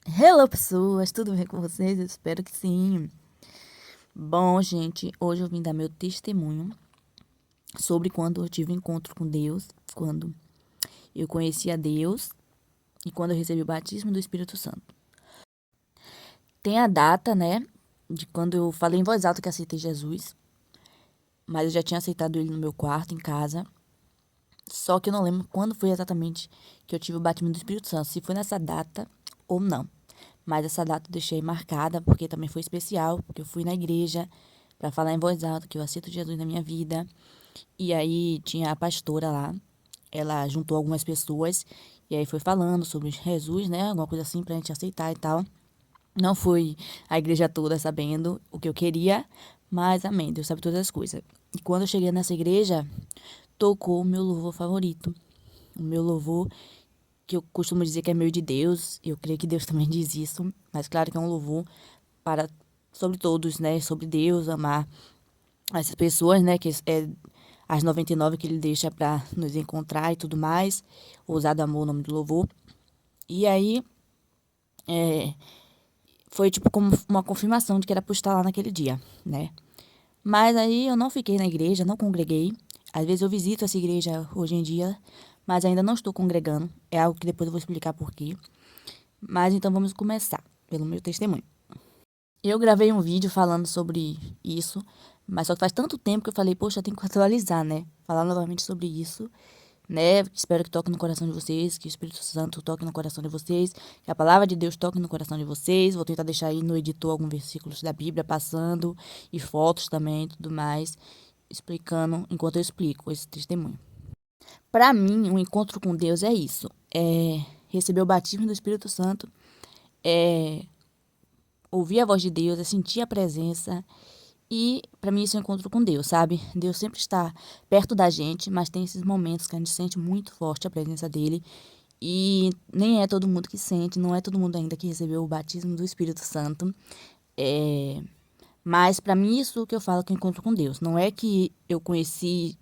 Hello, pessoas, tudo bem com vocês? Eu espero que sim. Bom, gente, hoje eu vim dar meu testemunho sobre quando eu tive um encontro com Deus, quando eu conheci a Deus e quando eu recebi o batismo do Espírito Santo. Tem a data, né, de quando eu falei em voz alta que aceitei Jesus, mas eu já tinha aceitado ele no meu quarto, em casa. Só que eu não lembro quando foi exatamente que eu tive o batismo do Espírito Santo, se foi nessa data ou não. Mas essa data eu deixei marcada porque também foi especial, porque eu fui na igreja para falar em voz alta que eu aceito Jesus na minha vida. E aí tinha a pastora lá, ela juntou algumas pessoas e aí foi falando sobre Jesus, né? Alguma coisa assim pra gente aceitar e tal. Não foi a igreja toda sabendo o que eu queria, mas amém, Deus sabe todas as coisas. E quando eu cheguei nessa igreja, tocou o meu louvor favorito. O meu louvor, que eu costumo dizer que é meio de Deus, eu creio que Deus também diz isso, mas claro que é um louvor para sobre todos, né? Sobre Deus, amar essas pessoas, né? Que é as 99 que ele deixa para nos encontrar e tudo mais. Ousado amor, o nome do louvor. E aí foi tipo como uma confirmação de que era para estar lá naquele dia, né? Mas aí eu não fiquei na igreja, não congreguei. Às vezes eu visito essa igreja hoje em dia, mas ainda não estou congregando. É algo que depois eu vou explicar por quê. Mas então vamos começar pelo meu testemunho. Eu gravei um vídeo falando sobre isso, mas só que faz tanto tempo que eu falei, poxa, eu tenho que atualizar, né? Falar novamente sobre isso, né? Espero que toque no coração de vocês, que o Espírito Santo toque no coração de vocês, que a palavra de Deus toque no coração de vocês. Vou tentar deixar aí no editor alguns versículos da Bíblia passando e fotos também, tudo mais, explicando enquanto eu explico esse testemunho. Para mim, um encontro com Deus é isso, é receber o batismo do Espírito Santo, é ouvir a voz de Deus, é sentir a presença. E para mim isso é um encontro com Deus, sabe? Deus sempre está perto da gente, mas tem esses momentos que a gente sente muito forte a presença dele. E nem é todo mundo que sente, não é todo mundo ainda que recebeu o batismo do Espírito Santo. É... Mas para mim isso que eu falo que é encontro com Deus. Não é que eu conheci,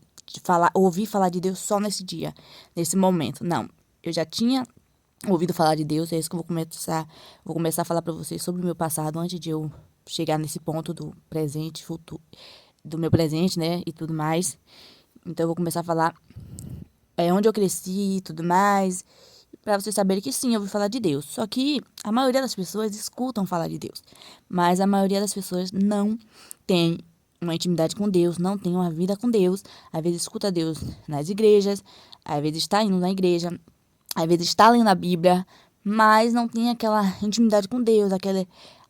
ouvi falar de Deus só nesse dia, nesse momento. Não. Eu já tinha ouvido falar de Deus, é isso que eu vou começar a falar para vocês sobre o meu passado antes de eu chegar nesse ponto do presente, futuro, do meu presente, né, e tudo mais. Então eu vou começar a falar onde eu cresci e tudo mais, para vocês saberem que sim, eu ouvi falar de Deus. Só que a maioria das pessoas escutam falar de Deus, mas a maioria das pessoas não tem uma intimidade com Deus, não tem uma vida com Deus. Às vezes escuta Deus nas igrejas, às vezes está indo na igreja, às vezes está lendo a Bíblia, mas não tem aquela intimidade com Deus,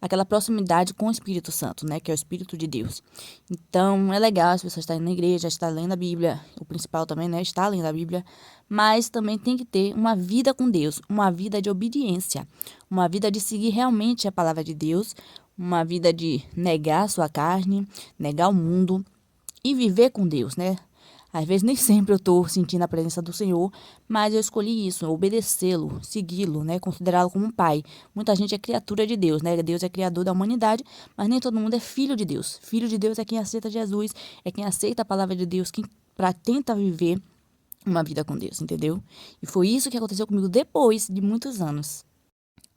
aquela proximidade com o Espírito Santo, né? Que é o Espírito de Deus. Então, é legal as pessoas estarem na igreja, estar lendo a Bíblia, o principal também, né? Estar lendo a Bíblia, mas também tem que ter uma vida com Deus, uma vida de obediência, uma vida de seguir realmente a palavra de Deus, uma vida de negar a sua carne, negar o mundo e viver com Deus, né? Às vezes nem sempre eu estou sentindo a presença do Senhor, mas eu escolhi isso, obedecê-lo, segui-lo, né? Considerá-lo como um pai. Muita gente é criatura de Deus, né? Deus é criador da humanidade, mas nem todo mundo é filho de Deus. Filho de Deus é quem aceita Jesus, é quem aceita a palavra de Deus, quem tenta viver uma vida com Deus, entendeu? E foi isso que aconteceu comigo depois de muitos anos.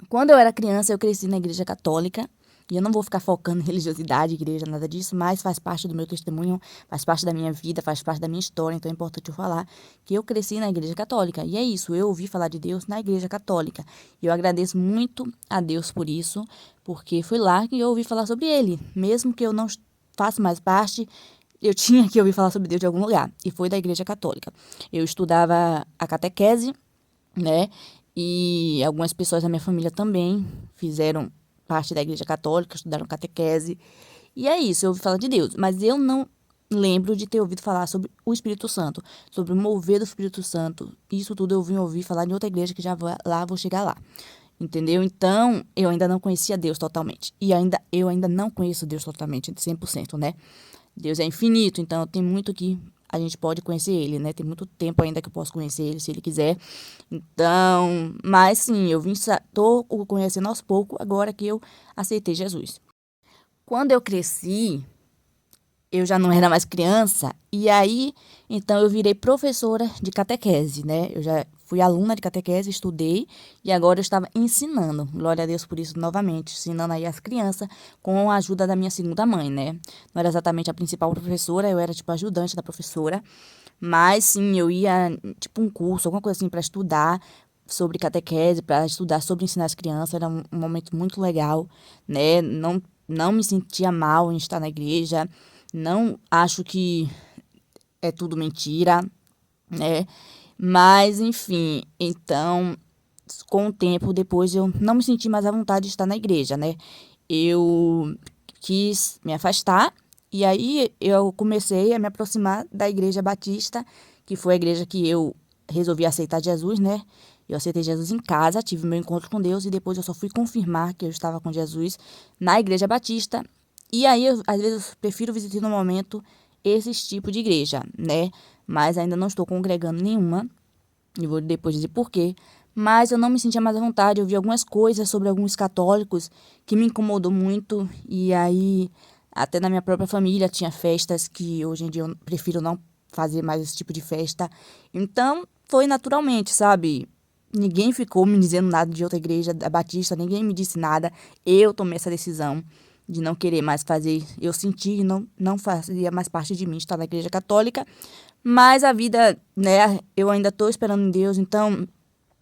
Quando eu era criança, eu cresci na igreja católica. E eu não vou ficar focando em religiosidade, igreja, nada disso, mas faz parte do meu testemunho, faz parte da minha vida, faz parte da minha história. Então é importante eu falar que eu cresci na igreja católica. E é isso, eu ouvi falar de Deus na igreja católica. E eu agradeço muito a Deus por isso, porque foi lá que eu ouvi falar sobre ele. Mesmo que eu não faça mais parte, eu tinha que ouvir falar sobre Deus de algum lugar. E foi da igreja católica. Eu estudava a catequese, né? E algumas pessoas da minha família também fizeram parte da igreja católica, estudaram catequese. E é isso, eu ouvi falar de Deus, mas eu não lembro de ter ouvido falar sobre o Espírito Santo, sobre o mover do Espírito Santo. Isso tudo eu vim ouvir falar em outra igreja que já lá vou chegar lá. Entendeu? Então, eu ainda não conhecia Deus totalmente. E eu ainda não conheço Deus totalmente, 100%, né? Deus é infinito, então tem muito que a gente pode conhecer ele, né? Tem muito tempo ainda que eu posso conhecer ele, se ele quiser. Então, mas sim, tô o conhecendo aos poucos agora que eu aceitei Jesus. Quando eu cresci, eu já não era mais criança, e aí, então eu virei professora de catequese, né? Eu já fui aluna de catequese, estudei e agora eu estava ensinando. Glória a Deus por isso novamente, ensinando aí as crianças com a ajuda da minha segunda mãe, né? Não era exatamente a principal professora, eu era tipo ajudante da professora, mas sim, eu ia tipo um curso, alguma coisa assim para estudar sobre catequese, para estudar sobre ensinar as crianças, era um momento muito legal, né? Não me sentia mal em estar na igreja, não acho que é tudo mentira, né? Mas, enfim, então, com o tempo, depois eu não me senti mais à vontade de estar na igreja, né? Eu quis me afastar e aí eu comecei a me aproximar da Igreja Batista, que foi a igreja que eu resolvi aceitar Jesus, né? Eu aceitei Jesus em casa, tive meu encontro com Deus e depois eu só fui confirmar que eu estava com Jesus na Igreja Batista. E aí, às vezes, eu prefiro visitar no momento esses tipos de igreja, né? Mas ainda não estou congregando nenhuma. E vou depois dizer por quê. Mas eu não me sentia mais à vontade. Eu vi algumas coisas sobre alguns católicos que me incomodou muito. E aí, até na minha própria família, tinha festas que hoje em dia eu prefiro não fazer mais esse tipo de festa. Então, foi naturalmente, sabe? Ninguém ficou me dizendo nada de outra igreja da Batista, ninguém me disse nada. Eu tomei essa decisão de não querer mais fazer. Eu senti que não fazia mais parte de mim estar na igreja católica. Mas a vida, né, eu ainda estou esperando em Deus, então,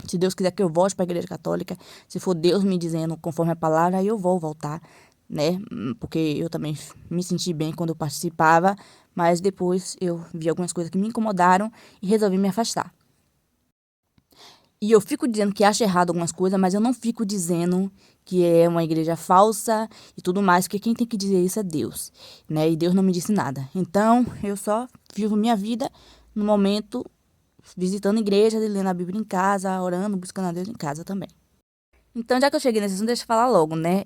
se Deus quiser que eu volte para a igreja católica, se for Deus me dizendo conforme a palavra, aí eu vou voltar, né? Porque eu também me senti bem quando eu participava, mas depois eu vi algumas coisas que me incomodaram e resolvi me afastar. E eu fico dizendo que acho errado algumas coisas, mas eu não fico dizendo que é uma igreja falsa e tudo mais, porque quem tem que dizer isso é Deus, né? E Deus não me disse nada. Então, eu só vivo minha vida no momento visitando igrejas e lendo a Bíblia em casa, orando, buscando a Deus em casa também. Então, já que eu cheguei nesse assunto, deixa eu falar logo, né?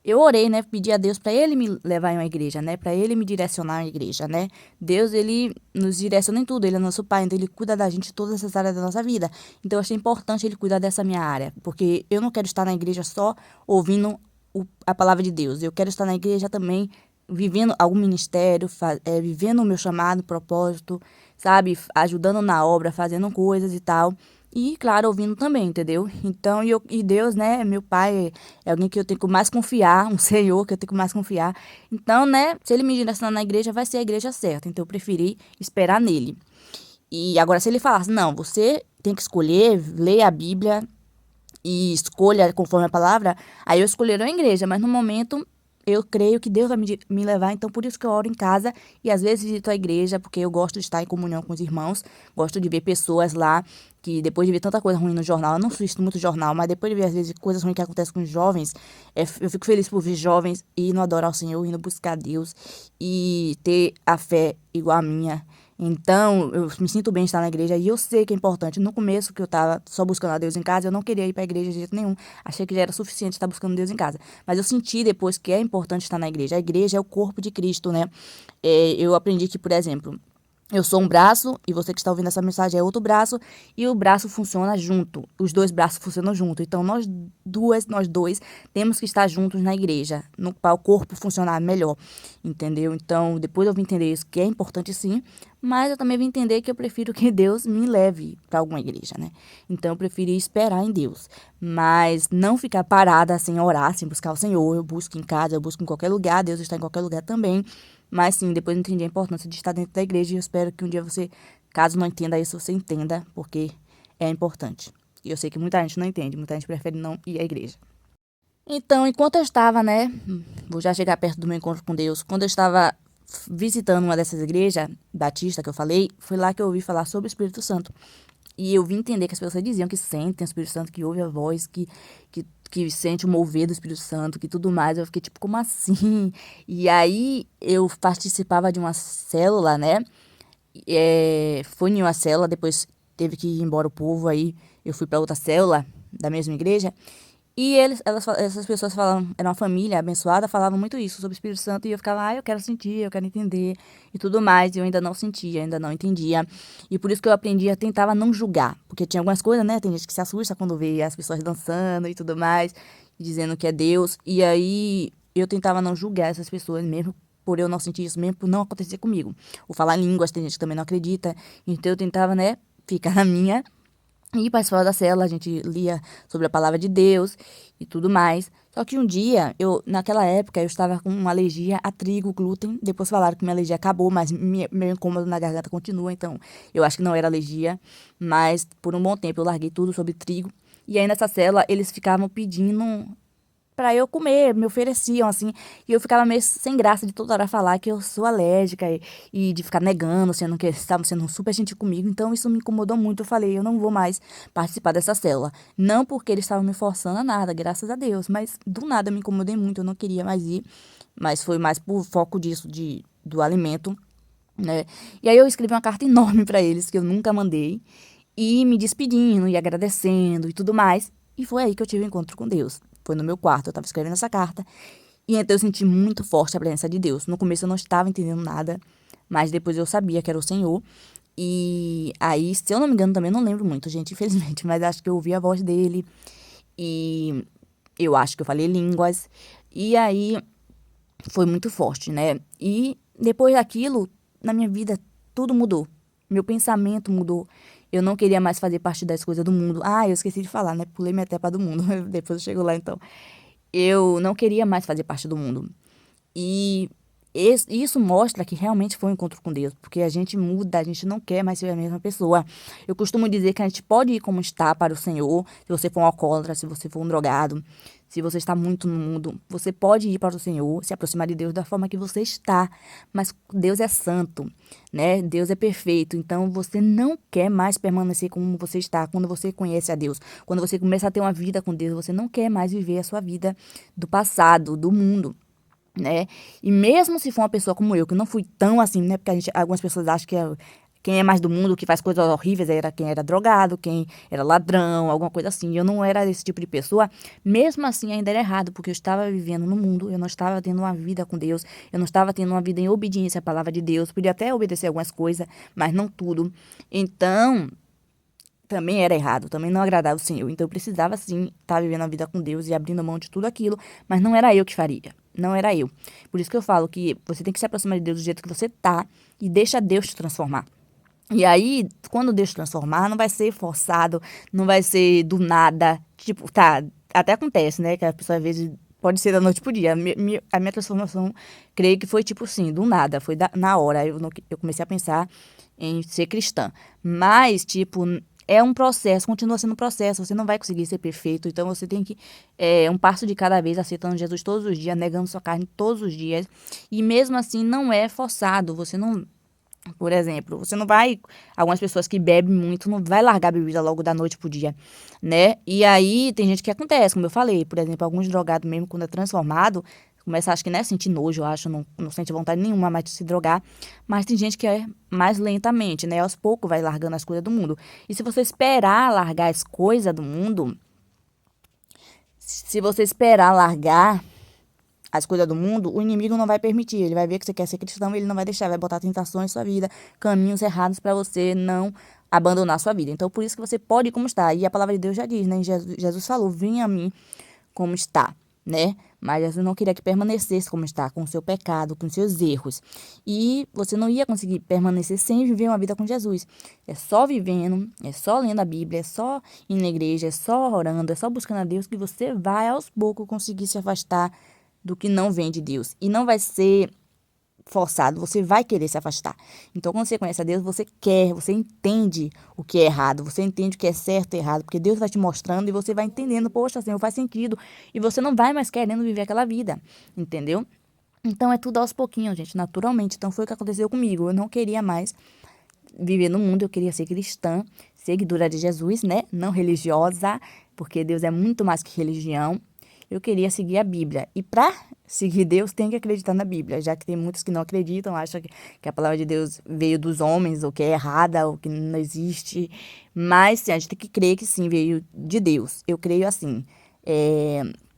Eu orei, né? Pedi a Deus para ele me levar em uma igreja, né? Para ele me direcionar em igreja, né? Deus, ele nos direciona em tudo. Ele é nosso pai, então ele cuida da gente em todas essas áreas da nossa vida. Então eu achei importante ele cuidar dessa minha área, porque eu não quero estar na igreja só ouvindo a palavra de Deus. Eu quero estar na igreja também vivendo algum ministério, vivendo o meu chamado, propósito, sabe? Ajudando na obra, fazendo coisas e tal. E, claro, ouvindo também, entendeu? Então, e Deus, né, meu pai, é alguém que eu tenho que mais confiar, um Senhor que eu tenho que mais confiar. Então, né, se ele me direcionar na igreja, vai ser a igreja certa. Então, eu preferi esperar nele. E agora, se ele falasse, não, você tem que escolher, leia a Bíblia e escolha conforme a palavra, aí eu escolheria a igreja. Mas no momento, eu creio que Deus vai me levar, então por isso que eu oro em casa e às vezes visito a igreja, porque eu gosto de estar em comunhão com os irmãos, gosto de ver pessoas lá que depois de ver tanta coisa ruim no jornal, eu não assisto muito jornal, mas depois de ver às vezes coisas ruins que acontecem com os jovens, eu fico feliz por ver jovens indo adorar o Senhor, indo buscar Deus e ter a fé igual a minha. Então, eu me sinto bem em estar na igreja e eu sei que é importante. No começo, que eu estava só buscando a Deus em casa, eu não queria ir para a igreja de jeito nenhum. Achei que já era suficiente estar buscando Deus em casa. Mas eu senti depois que é importante estar na igreja. A igreja é o corpo de Cristo, né? Eu aprendi que, por exemplo, eu sou um braço e você que está ouvindo essa mensagem é outro braço e o braço funciona junto. Os dois braços funcionam junto. Então nós dois temos que estar juntos na igreja, para o corpo funcionar melhor, entendeu? Então depois eu vim entender isso que é importante sim, mas eu também vim entender que eu prefiro que Deus me leve para alguma igreja, né? Então eu preferi esperar em Deus, mas não ficar parada sem orar, sem buscar o Senhor. Eu busco em casa, eu busco em qualquer lugar, Deus está em qualquer lugar também. Mas sim, depois eu entendi a importância de estar dentro da igreja e eu espero que um dia você, caso não entenda isso, você entenda, porque é importante. E eu sei que muita gente não entende, muita gente prefere não ir à igreja. Então, enquanto eu estava, né, vou já chegar perto do meu encontro com Deus, quando eu estava visitando uma dessas igrejas, batista que eu falei, foi lá que eu ouvi falar sobre o Espírito Santo. E eu vim entender que as pessoas diziam que sentem o Espírito Santo, que ouve a voz, que sente o mover do Espírito Santo, que tudo mais. Eu fiquei tipo, como assim? E aí eu participava de uma célula, né? Fui em uma célula, depois teve que ir embora o povo, aí eu fui para outra célula da mesma igreja. E essas pessoas falavam, era uma família abençoada, falavam muito isso sobre o Espírito Santo. E eu ficava, eu quero sentir, eu quero entender e tudo mais. E eu ainda não sentia, ainda não entendia. E por isso que eu aprendi a tentar não julgar. Porque tinha algumas coisas, né? Tem gente que se assusta quando vê as pessoas dançando e tudo mais, dizendo que é Deus. E aí eu tentava não julgar essas pessoas mesmo. Por eu não sentir isso mesmo, por não acontecer comigo. O falar línguas, tem gente que também não acredita. Então eu tentava, né, ficar na minha E participava da célula, a gente lia sobre a palavra de Deus e tudo mais. Só que um dia, naquela época, eu estava com uma alergia a trigo, glúten. Depois falaram que minha alergia acabou, mas meu incômodo na garganta continua. Então, eu acho que não era alergia. Mas, por um bom tempo, eu larguei tudo sobre trigo. E aí, nessa célula, eles ficavam pedindo pra eu comer, me ofereciam, assim, e eu ficava meio sem graça de toda hora falar que eu sou alérgica e de ficar negando, sendo que eles estavam sendo super gentil comigo, então isso me incomodou muito, eu falei, eu não vou mais participar dessa célula, não porque eles estavam me forçando a nada, graças a Deus, mas do nada eu me incomodei muito, eu não queria mais ir, mas foi mais por foco disso, do alimento, né, e aí eu escrevi uma carta enorme pra eles, que eu nunca mandei, e me despedindo e agradecendo e tudo mais. E foi aí que eu tive o encontro com Deus. Foi no meu quarto, eu estava escrevendo essa carta. E então eu senti muito forte a presença de Deus. No começo eu não estava entendendo nada, mas depois eu sabia que era o Senhor. E aí, se eu não me engano, também não lembro muito, gente, infelizmente, mas acho que eu ouvi a voz dele. E eu acho que eu falei línguas. E aí foi muito forte, né? E depois daquilo, na minha vida, tudo mudou. Meu pensamento mudou. Eu não queria mais fazer parte das coisas do mundo. Ah, eu esqueci de falar, né? Pulei minha etapa do mundo. Depois eu chego lá, então. Eu não queria mais fazer parte do mundo. E isso mostra que realmente foi um encontro com Deus, porque a gente muda, a gente não quer mais ser a mesma pessoa. Eu costumo dizer que a gente pode ir como está para o Senhor, se você for um alcoólatra, se você for um drogado, se você está muito no mundo, você pode ir para o Senhor, se aproximar de Deus da forma que você está, mas Deus é santo, né? Deus é perfeito, então você não quer mais permanecer como você está quando você conhece a Deus. Quando você começa a ter uma vida com Deus, você não quer mais viver a sua vida do passado, do mundo, né? E mesmo se for uma pessoa como eu, que não fui tão assim, né? Porque algumas pessoas acham que quem é mais do mundo, que faz coisas horríveis, era quem era drogado, quem era ladrão, alguma coisa assim. Eu não era esse tipo de pessoa. Mesmo assim, ainda era errado, porque eu estava vivendo no mundo, eu não estava tendo uma vida com Deus, eu não estava tendo uma vida em obediência à palavra de Deus. Podia até obedecer algumas coisas, mas não tudo. Então, também era errado, também não agradava o Senhor. Então eu precisava sim estar vivendo a vida com Deus e abrindo mão de tudo aquilo, mas não era eu que faria, não era eu. Por isso que eu falo que você tem que se aproximar de Deus do jeito que você tá e deixa Deus te transformar. E aí, quando Deus te transformar, não vai ser forçado, não vai ser do nada. Tipo, tá, até acontece, né? Que a pessoa às vezes pode ser da noite pro dia. A minha transformação, creio que foi tipo assim, do nada, foi na hora. Eu comecei a pensar em ser cristã. Mas, tipo, é um processo, continua sendo um processo. Você não vai conseguir ser perfeito. Então, você tem que, um passo de cada vez, aceitando Jesus todos os dias, negando sua carne todos os dias. E mesmo assim, não é forçado. Você não. Por exemplo, você não vai. Algumas pessoas que bebem muito não vai largar a bebida logo da noite pro dia, né? E aí tem gente que acontece, como eu falei, por exemplo, alguns drogados mesmo, quando é transformado, começa, acho que, né, sentir nojo, eu acho, não sente vontade nenhuma mais de se drogar. Mas tem gente que é mais lentamente, né? Aos poucos vai largando as coisas do mundo. E se você esperar largar as coisas do mundo, se você esperar largar as coisas do mundo, o inimigo não vai permitir. Ele vai ver que você quer ser cristão e ele não vai deixar, vai botar tentações na sua vida, caminhos errados para você não abandonar a sua vida. Então, por isso que você pode ir como está. E a palavra de Deus já diz, né? Jesus falou, venha a mim como está, né? Mas Jesus não queria que permanecesse como está, com o seu pecado, com os seus erros. E você não ia conseguir permanecer sem viver uma vida com Jesus. É só vivendo, é só lendo a Bíblia, é só indo na igreja, é só orando, é só buscando a Deus que você vai aos poucos conseguir se afastar do que não vem de Deus. E não vai ser forçado, você vai querer se afastar. Então, quando você conhece a Deus, você quer, você entende o que é errado, você entende o que é certo e errado, porque Deus vai te mostrando e você vai entendendo, poxa, Senhor, faz sentido. E você não vai mais querendo viver aquela vida, entendeu? Então, é tudo aos pouquinhos, gente, naturalmente. Então, foi o que aconteceu comigo. Eu não queria mais viver no mundo, eu queria ser cristã, seguidora de Jesus, né? Não religiosa, porque Deus é muito mais que religião. Eu queria seguir a Bíblia. E para seguir Deus, tem que acreditar na Bíblia, já que tem muitos que não acreditam, acham que a palavra de Deus veio dos homens, ou que é errada, ou que não existe. Mas sim, a gente tem que crer que sim, veio de Deus. Eu creio assim.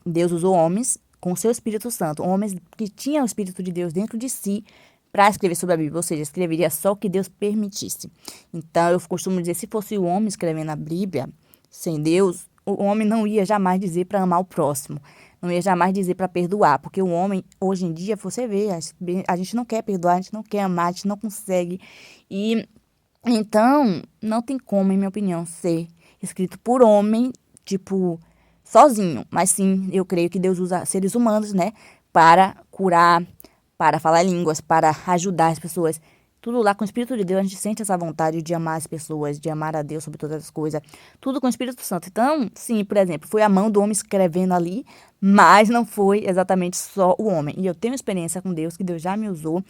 Deus usou homens com o seu Espírito Santo, homens que tinham o Espírito de Deus dentro de si, para escrever sobre a Bíblia, ou seja, escreveria só o que Deus permitisse. Então, eu costumo dizer, se fosse o homem escrevendo a Bíblia, sem Deus, o homem não ia jamais dizer para amar o próximo, não ia jamais dizer para perdoar, porque o homem, hoje em dia, você vê, a gente não quer perdoar, a gente não quer amar, a gente não consegue. E então, não tem como, em minha opinião, ser escrito por homem, tipo, sozinho. Mas sim, eu creio que Deus usa seres humanos, né, para curar, para falar línguas, para ajudar as pessoas. Tudo lá com o Espírito de Deus, a gente sente essa vontade de amar as pessoas, de amar a Deus sobre todas as coisas. Tudo com o Espírito Santo. Então, sim, por exemplo, foi a mão do homem escrevendo ali, mas não foi exatamente só o homem. E eu tenho experiência com Deus, que Deus já me usou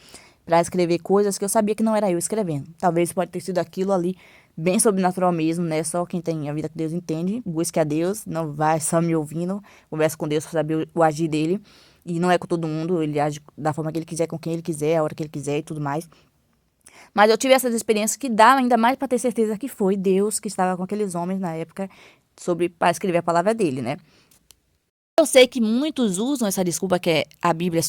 para escrever coisas que eu sabia que não era eu escrevendo. Talvez pode ter sido aquilo ali, bem sobrenatural mesmo, né? Só quem tem a vida que Deus entende, busque a Deus, não vai só me ouvindo, conversa com Deus para saber o agir dele. E não é com todo mundo, ele age da forma que ele quiser, com quem ele quiser, a hora que ele quiser e tudo mais. Mas eu tive essas experiências que dá ainda mais para ter certeza que foi Deus que estava com aqueles homens na época para escrever a palavra dele, né? Eu sei que muitos usam essa desculpa que é a Bíblia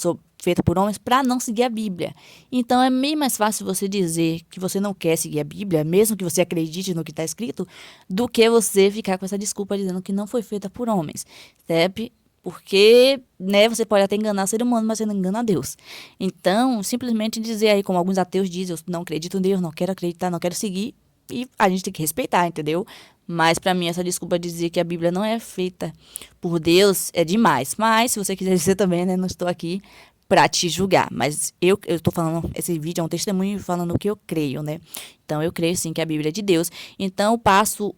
feita por homens para não seguir a Bíblia. Então é bem mais fácil você dizer que você não quer seguir a Bíblia, mesmo que você acredite no que está escrito, do que você ficar com essa desculpa dizendo que não foi feita por homens, certo? Porque, né, você pode até enganar o ser humano, mas você não engana a Deus. Então, simplesmente dizer aí, como alguns ateus dizem, eu não acredito em Deus, não quero acreditar, não quero seguir, e a gente tem que respeitar, entendeu? Mas pra mim essa desculpa de dizer que a Bíblia não é feita por Deus é demais. Mas se você quiser dizer também, né, não estou aqui pra te julgar. Mas eu tô falando, esse vídeo é um testemunho falando o que eu creio, né? Então eu creio sim que a Bíblia é de Deus. Então eu passo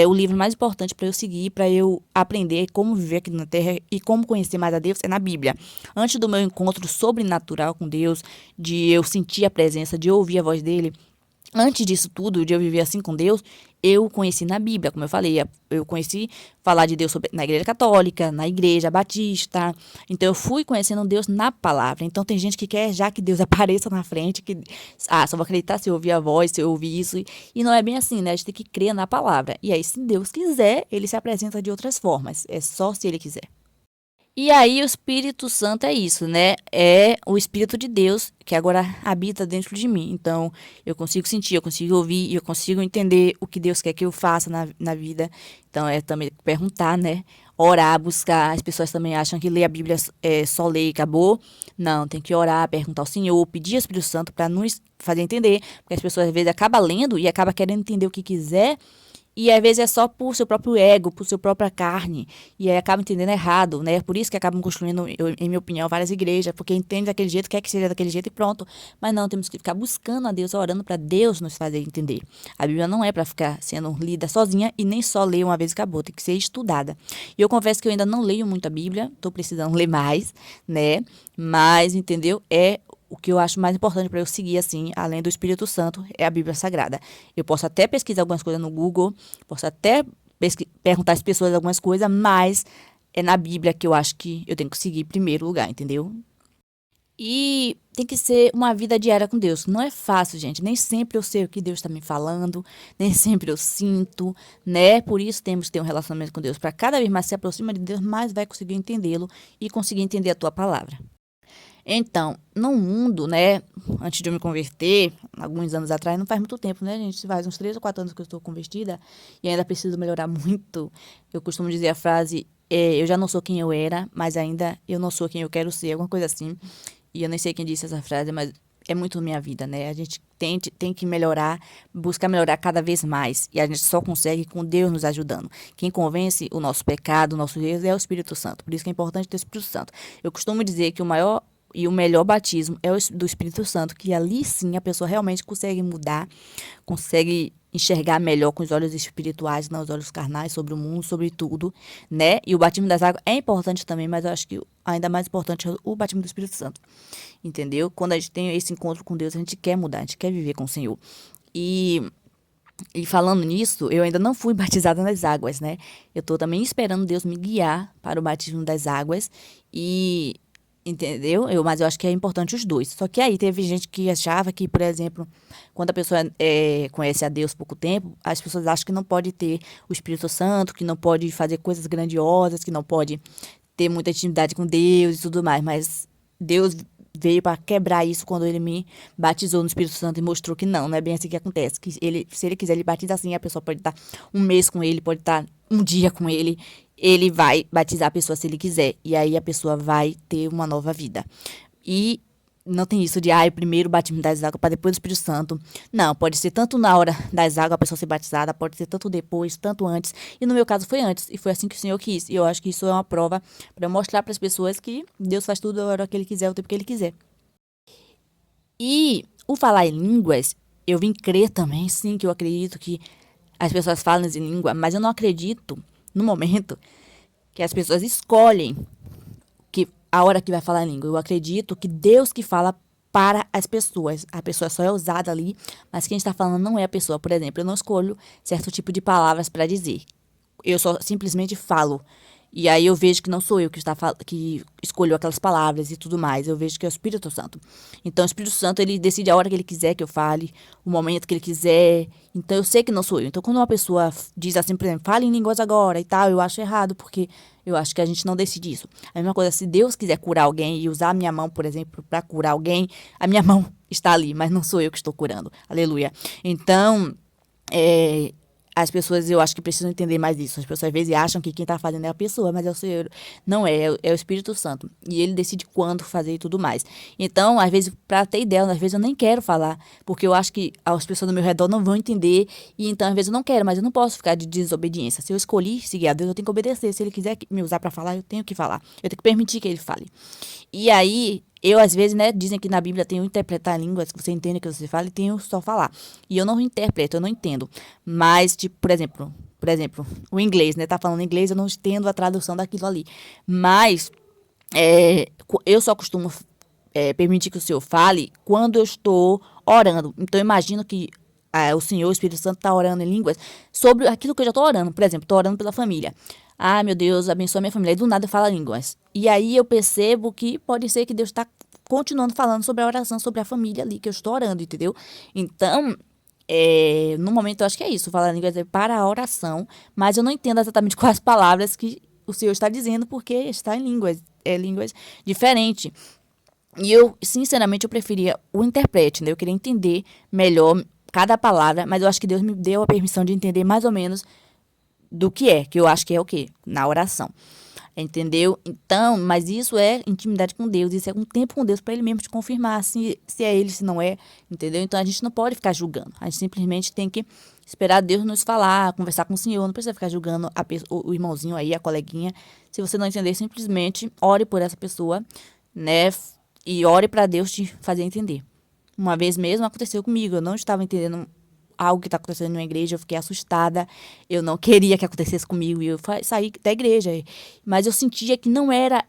o livro mais importante para eu seguir, para eu aprender como viver aqui na Terra e como conhecer mais a Deus é na Bíblia. Antes do meu encontro sobrenatural com Deus, de eu sentir a presença, de ouvir a voz dele, antes disso tudo, de eu viver assim com Deus, eu conheci na Bíblia, como eu falei, eu conheci falar de Deus na igreja católica, na igreja batista. Então eu fui conhecendo Deus na palavra. Então tem gente que quer já que Deus apareça na frente, que só vou acreditar se eu ouvir a voz, se eu ouvir isso. E não é bem assim, né? A gente tem que crer na palavra. E aí, se Deus quiser, ele se apresenta de outras formas. É só se ele quiser. E aí o Espírito Santo é isso, né? É o Espírito de Deus que agora habita dentro de mim. Então, eu consigo sentir, eu consigo ouvir, e eu consigo entender o que Deus quer que eu faça na vida. Então, é também perguntar, né? Orar, buscar. As pessoas também acham que ler a Bíblia é só ler e acabou. Não, tem que orar, perguntar ao Senhor, pedir ao Espírito Santo para nos fazer entender. Porque as pessoas às vezes acabam lendo e acabam querendo entender o que quiser. E às vezes é só por seu próprio ego, por sua própria carne. E aí acaba entendendo errado, né? Por isso que acabam construindo, em minha opinião, várias igrejas. Porque entende daquele jeito, quer que seja daquele jeito e pronto. Mas não, temos que ficar buscando a Deus, orando para Deus nos fazer entender. A Bíblia não é para ficar sendo lida sozinha e nem só ler uma vez e acabou. Tem que ser estudada. E eu confesso que eu ainda não leio muito a Bíblia. Estou precisando ler mais, né? Mas, entendeu? O que eu acho mais importante para eu seguir, assim, além do Espírito Santo, é a Bíblia Sagrada. Eu posso até pesquisar algumas coisas no Google, posso até perguntar às pessoas algumas coisas, mas é na Bíblia que eu acho que eu tenho que seguir em primeiro lugar, entendeu? E tem que ser uma vida diária com Deus. Não é fácil, gente. Nem sempre eu sei o que Deus está me falando, nem sempre eu sinto, né? Por isso temos que ter um relacionamento com Deus. Para cada vez mais se aproxima de Deus, mais vai conseguir entendê-lo e conseguir entender a tua palavra. Então, no mundo, né, antes de eu me converter, alguns anos atrás, não faz muito tempo, né, gente? Faz uns 3 ou 4 anos que eu estou convertida e ainda preciso melhorar muito. Eu costumo dizer a frase, eu já não sou quem eu era, mas ainda eu não sou quem eu quero ser, alguma coisa assim. E eu nem sei quem disse essa frase, mas é muito minha vida, né? A gente tem que melhorar, buscar melhorar cada vez mais. E a gente só consegue com Deus nos ajudando. Quem convence o nosso pecado, o nosso erro, é o Espírito Santo. Por isso que é importante ter o Espírito Santo. Eu costumo dizer que o maior e o melhor batismo é o do Espírito Santo, que ali sim a pessoa realmente consegue mudar, consegue enxergar melhor com os olhos espirituais, não os olhos carnais, sobre o mundo, sobre tudo, né? E o batismo das águas é importante também, mas eu acho que ainda mais importante é o batismo do Espírito Santo, entendeu? Quando a gente tem esse encontro com Deus, a gente quer mudar, a gente quer viver com o Senhor. E falando nisso, eu ainda não fui batizada nas águas, né? Eu tô também esperando Deus me guiar para o batismo das águas e entendeu? Mas eu acho que é importante os dois. Só que aí teve gente que achava que, por exemplo, quando a pessoa conhece a Deus pouco tempo, as pessoas acham que não pode ter o Espírito Santo, que não pode fazer coisas grandiosas, que não pode ter muita intimidade com Deus e tudo mais. Mas Deus veio para quebrar isso quando ele me batizou no Espírito Santo e mostrou que não é bem assim que acontece. Que ele, se ele quiser, ele batiza assim, a pessoa pode estar um mês com ele, pode estar um dia com ele. Ele vai batizar a pessoa se ele quiser. E aí a pessoa vai ter uma nova vida. E Não tem isso de, ai, primeiro o batismo das águas para depois o Espírito Santo. Não, pode ser tanto na hora das águas a pessoa ser batizada, pode ser tanto depois, tanto antes. E no meu caso foi antes, e foi assim que o Senhor quis. E eu acho que isso é uma prova para mostrar para as pessoas que Deus faz tudo a hora que Ele quiser, o tempo que Ele quiser. E o falar em línguas, eu vim crer também, sim, que eu acredito que as pessoas falam em língua, mas eu não acredito, no momento, que as pessoas escolhem que a hora que vai falar em língua. Eu acredito que Deus que fala para as pessoas. A pessoa só é usada ali, mas quem está falando não é a pessoa. Por exemplo, eu não escolho certo tipo de palavras para dizer. Eu só simplesmente falo. E aí eu vejo que não sou eu que escolho aquelas palavras e tudo mais. Eu vejo que é o Espírito Santo. Então o Espírito Santo, ele decide a hora que ele quiser que eu fale, o momento que ele quiser. Então eu sei que não sou eu. Então quando uma pessoa diz assim, por exemplo, fale em línguas agora e tal, eu acho errado, porque eu acho que a gente não decide isso. A mesma coisa, se Deus quiser curar alguém e usar a minha mão, por exemplo, para curar alguém, a minha mão está ali, mas não sou eu que estou curando. Aleluia. Então, as pessoas, eu acho que precisam entender mais isso. As pessoas às vezes acham que quem está fazendo é a pessoa, mas é o Senhor. Não é, é o Espírito Santo. E ele decide quando fazer e tudo mais. Então, às vezes, para ter ideia, às vezes eu nem quero falar, porque eu acho que as pessoas do meu redor não vão entender. E então, às vezes, eu não quero, mas eu não posso ficar de desobediência. Se eu escolhi seguir a Deus, eu tenho que obedecer. Se ele quiser me usar para falar, eu tenho que falar. Eu tenho que permitir que ele fale. E aí, eu, às vezes, né, dizem que na Bíblia tem o interpretar línguas, que você entende o que você fala, e tem o só falar. E eu não interpreto, eu não entendo. Mas, tipo, por exemplo, o inglês, né, tá falando inglês, eu não entendo a tradução daquilo ali. Mas, eu só costumo permitir que o Senhor fale quando eu estou orando. Então, eu imagino que o Senhor, o Espírito Santo, está orando em línguas sobre aquilo que eu já estou orando. Por exemplo, estou orando pela família. Ah, meu Deus, abençoa minha família. E do nada eu falo línguas. E aí eu percebo que pode ser que Deus está continuando falando sobre a oração, sobre a família ali que eu estou orando, entendeu? Então, no momento eu acho que é isso. Falar línguas é para a oração, mas eu não entendo exatamente quais palavras que o Senhor está dizendo, porque está em línguas diferentes. E eu, sinceramente, eu preferia o intérprete, né? Eu queria entender melhor cada palavra, mas eu acho que Deus me deu a permissão de entender mais ou menos do que eu acho que é o quê? Na oração. Entendeu? Então, mas isso é intimidade com Deus, isso é um tempo com Deus para Ele mesmo te confirmar se é Ele, se não é, entendeu? Então a gente não pode ficar julgando, a gente simplesmente tem que esperar Deus nos falar, conversar com o Senhor, não precisa ficar julgando o irmãozinho aí, a coleguinha. Se você não entender, simplesmente ore por essa pessoa, né? E ore para Deus te fazer entender. Uma vez mesmo aconteceu comigo, eu não estava entendendo algo que está acontecendo na igreja, eu fiquei assustada, eu não queria que acontecesse comigo e eu saí da igreja, mas eu sentia que não era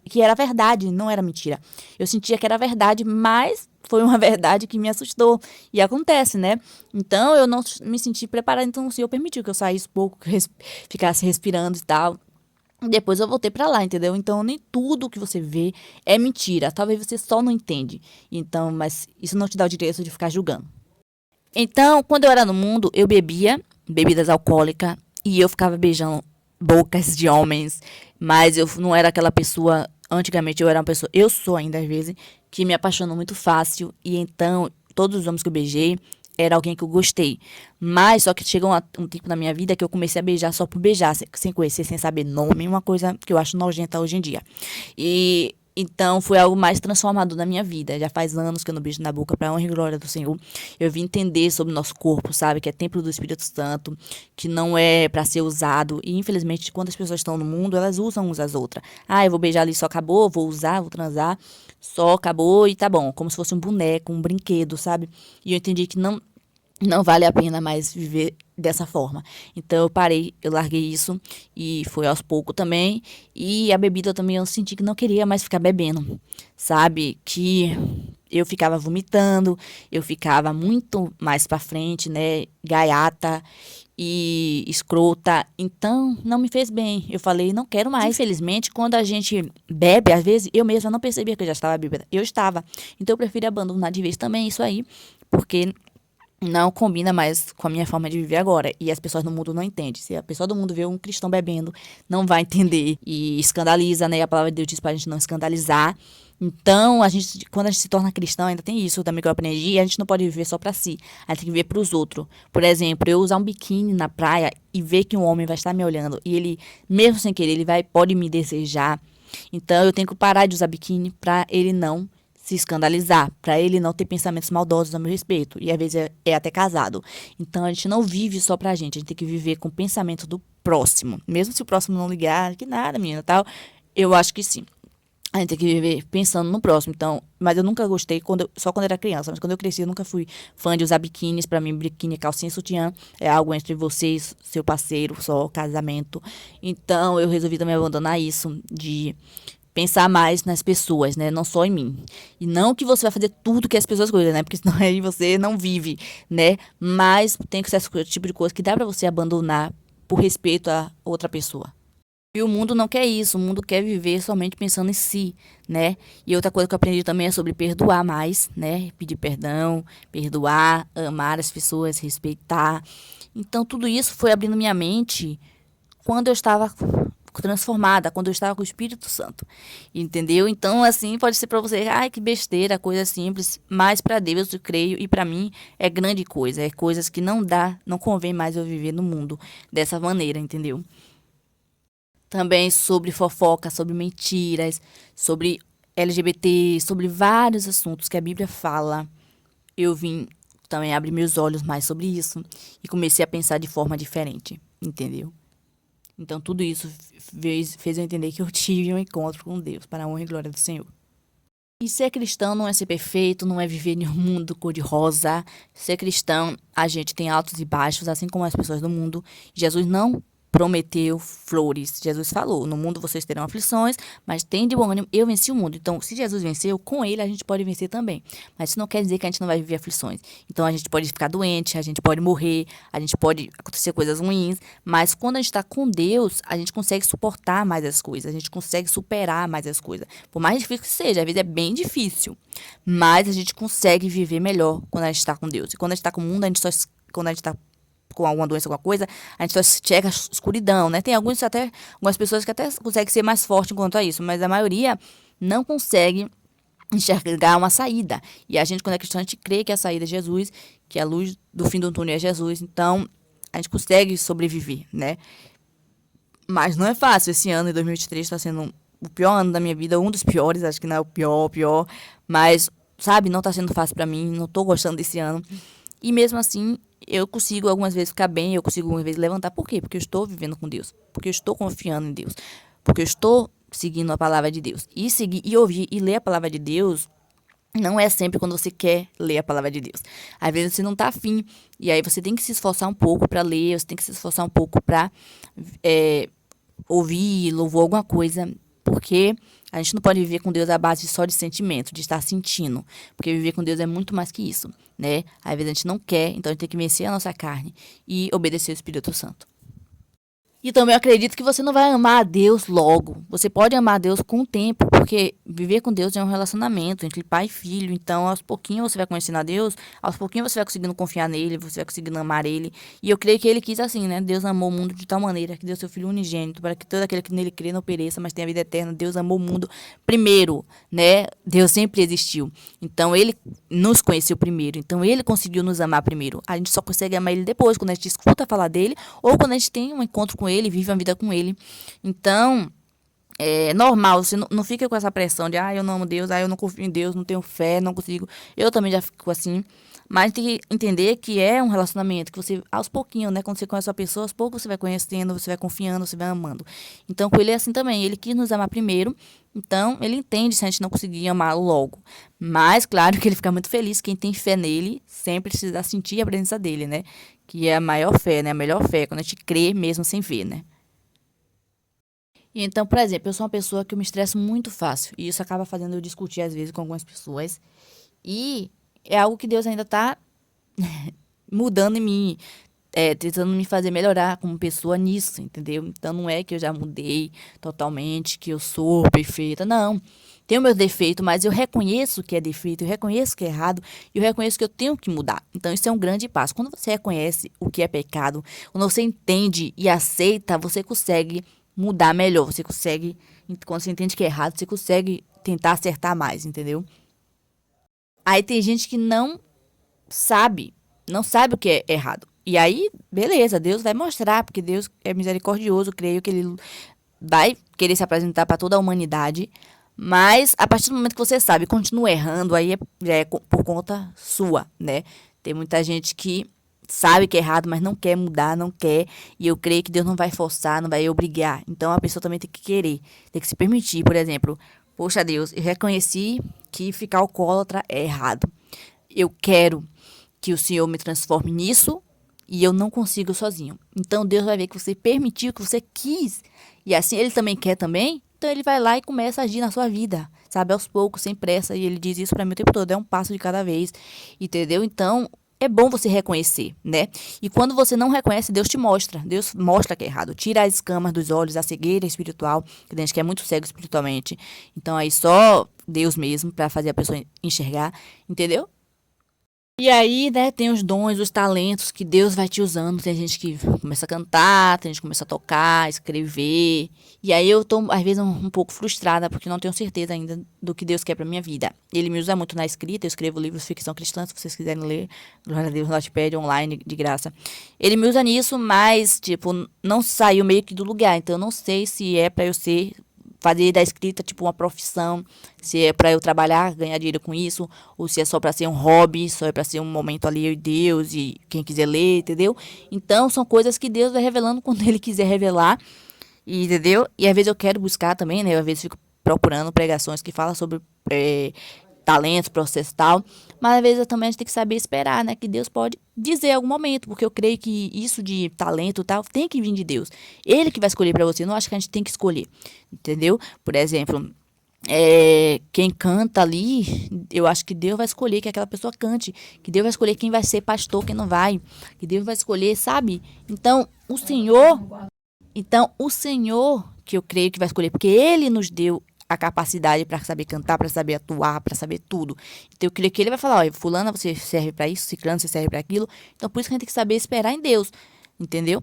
que era verdade, não era mentira. Eu sentia que era verdade, mas foi uma verdade que me assustou. E acontece, né? Então eu não me senti preparada, então o Senhor permitiu que eu saísse pouco, que eu ficasse respirando e tal. Depois eu voltei pra lá, entendeu? Então nem tudo que você vê é mentira. Talvez você só não entende. Então, mas isso não te dá o direito de ficar julgando. Então, quando eu era no mundo, eu bebia bebidas alcoólicas e eu ficava beijando bocas de homens, mas eu não era aquela pessoa. Antigamente eu era uma pessoa, eu sou ainda às vezes, que me apaixonou muito fácil e então todos os homens que eu beijei era alguém que eu gostei. Mas só que chegou um tempo na minha vida que eu comecei a beijar só por beijar, sem conhecer, sem saber nome, uma coisa que eu acho nojenta hoje em dia. E então foi algo mais transformador na minha vida. Já faz anos que eu não beijo na boca para honra e glória do Senhor. Eu vim entender sobre o nosso corpo, sabe? Que é templo do Espírito Santo, que não é para ser usado. E infelizmente, quando as pessoas estão no mundo, elas usam umas às outras. Ah, eu vou beijar ali, só acabou, vou usar, vou transar, só acabou e tá bom. Como se fosse um boneco, um brinquedo, sabe? E eu entendi que não vale a pena mais viver dessa forma. Então eu parei, eu larguei isso e foi aos poucos também. E a bebida também eu senti que não queria mais ficar bebendo, sabe? Que eu ficava vomitando, eu ficava muito mais pra frente, né? Gaiata e escrota. Então não me fez bem. Eu falei, não quero mais. Infelizmente, quando a gente bebe, às vezes eu mesma não percebia que eu já estava bêbada. Eu estava. Então eu prefiro abandonar de vez também isso aí, porque não combina mais com a minha forma de viver agora. E as pessoas no mundo não entendem. Se a pessoa do mundo vê um cristão bebendo, não vai entender. E escandaliza, né? A palavra de Deus diz pra gente não escandalizar. Então, quando a gente se torna cristão, ainda tem isso também que eu aprendi. A gente não pode viver só pra si. A gente tem que viver pros outros. Por exemplo, eu usar um biquíni na praia e ver que um homem vai estar me olhando. E ele, mesmo sem querer, pode me desejar. Então eu tenho que parar de usar biquíni para ele não se escandalizar, para ele não ter pensamentos maldosos a meu respeito. E às vezes é até casado. Então a gente não vive só pra gente, a gente tem que viver com o pensamento do próximo. Mesmo se o próximo não ligar, que nada, menina, tal, eu acho que sim. A gente tem que viver pensando no próximo. Então, mas eu nunca gostei só quando era criança. Mas quando eu cresci, eu nunca fui fã de usar biquínis. Pra mim, biquíni, calcinha e sutiã é algo entre vocês, seu parceiro, só casamento. Então, eu resolvi também abandonar isso de pensar mais nas pessoas, né? Não só em mim. E não que você vai fazer tudo que as pessoas gostam, né? Porque senão aí você não vive, né? Mas tem que ser esse tipo de coisa que dá pra você abandonar por respeito a outra pessoa. E o mundo não quer isso, o mundo quer viver somente pensando em si, né? E outra coisa que eu aprendi também é sobre perdoar mais, né? Pedir perdão, perdoar, amar as pessoas, respeitar. Então, tudo isso foi abrindo minha mente quando eu estava transformada, quando eu estava com o Espírito Santo. Entendeu? Então, assim, pode ser para você, ai, que besteira, coisa simples, mas para Deus eu creio e para mim é grande coisa, é coisas que não convém mais eu viver no mundo dessa maneira, entendeu? Também sobre fofoca, sobre mentiras, sobre LGBT, sobre vários assuntos que a Bíblia fala. Eu vim também abrir meus olhos mais sobre isso e comecei a pensar de forma diferente, entendeu? Então tudo isso fez eu entender que eu tive um encontro com Deus, para a honra e glória do Senhor. E ser cristão não é ser perfeito, não é viver em um mundo cor-de-rosa. Ser cristão, a gente tem altos e baixos, assim como as pessoas do mundo. Jesus não prometeu flores. Jesus falou: no mundo vocês terão aflições, mas tem de bom ânimo, eu venci o mundo. Então, se Jesus venceu, com ele a gente pode vencer também. Mas isso não quer dizer que a gente não vai viver aflições. Então, a gente pode ficar doente, a gente pode morrer, a gente pode acontecer coisas ruins, mas quando a gente está com Deus, a gente consegue suportar mais as coisas, a gente consegue superar mais as coisas. Por mais difícil que seja, às vezes é bem difícil, mas a gente consegue viver melhor quando a gente está com Deus. E quando a gente está com o mundo, quando a gente está com alguma doença, alguma coisa, a gente só chega a escuridão, né? Tem algumas pessoas que até conseguem ser mais fortes quanto a isso, mas a maioria não consegue enxergar uma saída. E a gente, quando é cristão, a gente crê que a saída é Jesus, que a luz do fim do túnel é Jesus, então a gente consegue sobreviver, né? Mas não é fácil. Esse ano, de 2023, está sendo o pior ano da minha vida, um dos piores, acho que não é o pior, mas, sabe, não está sendo fácil para mim, não estou gostando desse ano. E mesmo assim, eu consigo algumas vezes ficar bem, eu consigo algumas vezes levantar. Por quê? Porque eu estou vivendo com Deus. Porque eu estou confiando em Deus. Porque eu estou seguindo a palavra de Deus. E seguir e ouvir e ler a palavra de Deus não é sempre quando você quer ler a palavra de Deus. Às vezes você não está afim. E aí você tem que se esforçar um pouco para ler, você tem que se esforçar um pouco para ouvir, louvor, alguma coisa. Porque a gente não pode viver com Deus à base só de sentimento, de estar sentindo. Porque viver com Deus é muito mais que isso, né? Às vezes a gente não quer, então a gente tem que vencer a nossa carne e obedecer o Espírito Santo. E também eu acredito que você não vai amar a Deus logo. Você pode amar a Deus com o tempo, porque viver com Deus é um relacionamento entre pai e filho. Então, aos pouquinhos você vai conhecendo a Deus, aos pouquinhos você vai conseguindo confiar nele, você vai conseguindo amar ele. E eu creio que ele quis assim, né? Deus amou o mundo de tal maneira que deu seu filho unigênito, para que todo aquele que nele crê não pereça, mas tenha vida eterna. Deus amou o mundo primeiro, né? Deus sempre existiu. Então, ele nos conheceu primeiro. Então, ele conseguiu nos amar primeiro. A gente só consegue amar ele depois, quando a gente escuta falar dele, ou quando a gente tem um encontro com ele, vive uma vida com ele. Então, é normal, você não fica com essa pressão de, eu não amo Deus, eu não confio em Deus, não tenho fé, não consigo. Eu também já fico assim. Mas tem que entender que é um relacionamento, que você, aos pouquinhos, né? Quando você conhece uma pessoa, aos poucos você vai conhecendo, você vai confiando, você vai amando. Então, com ele é assim também. Ele quis nos amar primeiro, então ele entende se a gente não conseguir amá-lo logo. Mas, claro que ele fica muito feliz. Quem tem fé nele sempre precisa sentir a presença dele, né? Que é a maior fé, né? A melhor fé, quando a gente crê mesmo sem ver, né? E então, por exemplo, eu sou uma pessoa que eu me estresso muito fácil. E isso acaba fazendo eu discutir, às vezes, com algumas pessoas. E é algo que Deus ainda está mudando em mim, tentando me fazer melhorar como pessoa nisso, entendeu? Então não é que eu já mudei totalmente, que eu sou perfeita, não. Tenho meus defeitos, mas eu reconheço que é defeito, eu reconheço que é errado, e eu reconheço que eu tenho que mudar. Então isso é um grande passo. Quando você reconhece o que é pecado, quando você entende e aceita, você consegue mudar melhor, você consegue, quando você entende que é errado, você consegue tentar acertar mais, entendeu? Aí tem gente que não sabe o que é errado. E aí, beleza, Deus vai mostrar, porque Deus é misericordioso, creio que ele vai querer se apresentar para toda a humanidade, mas a partir do momento que você sabe, continua errando, aí já é por conta sua, né? Tem muita gente que sabe que é errado, mas não quer mudar, não quer, e eu creio que Deus não vai forçar, não vai obrigar. Então a pessoa também tem que querer, tem que se permitir, por exemplo, poxa Deus, eu reconheci que ficar alcoólatra é errado. Eu quero que o Senhor me transforme nisso e eu não consigo sozinho. Então Deus vai ver que você permitiu, que você quis. E assim ele também quer também. Então ele vai lá e começa a agir na sua vida, sabe? Aos poucos, sem pressa. E ele diz isso pra mim o tempo todo, é um passo de cada vez. Entendeu? Então é bom você reconhecer, né? E quando você não reconhece, Deus te mostra. Deus mostra que é errado. Tira as escamas dos olhos, a cegueira espiritual, que tem gente que é muito cego espiritualmente. Então aí só Deus mesmo pra fazer a pessoa enxergar, entendeu? E aí, né, tem os dons, os talentos que Deus vai te usando. Tem gente que começa a cantar, tem gente que começa a tocar, escrever. E aí eu tô, às vezes, um pouco frustrada, porque não tenho certeza ainda do que Deus quer pra minha vida. Ele me usa muito na escrita, eu escrevo livros de ficção cristã, se vocês quiserem ler. Glória a Deus, Notepad online, de graça. Ele me usa nisso, mas, tipo, não saiu meio que do lugar. Então eu não sei se é pra eu ser fazer da escrita tipo uma profissão, se é para eu trabalhar, ganhar dinheiro com isso, ou se é só para ser um hobby, só é para ser um momento ali eu e Deus e quem quiser ler, entendeu? Então são coisas que Deus vai revelando quando ele quiser revelar, e, entendeu? E às vezes eu quero buscar também, né? Às vezes fico procurando pregações que falam sobre talentos, processo e tal. Mas às vezes também a gente tem que saber esperar, né? Que Deus pode dizer em algum momento, porque eu creio que isso de talento e tal tem que vir de Deus. Ele que vai escolher pra você, eu não acho que a gente tem que escolher, entendeu? Por exemplo, quem canta ali, eu acho que Deus vai escolher que aquela pessoa cante, que Deus vai escolher quem vai ser pastor, quem não vai, que Deus vai escolher, sabe? Então o Senhor que eu creio que vai escolher, porque Ele nos deu a capacidade para saber cantar, para saber atuar, para saber tudo. Então eu creio que Ele vai falar, olha, fulana, você serve para isso, ciclano, você serve para aquilo. Então por isso que a gente tem que saber esperar em Deus, entendeu?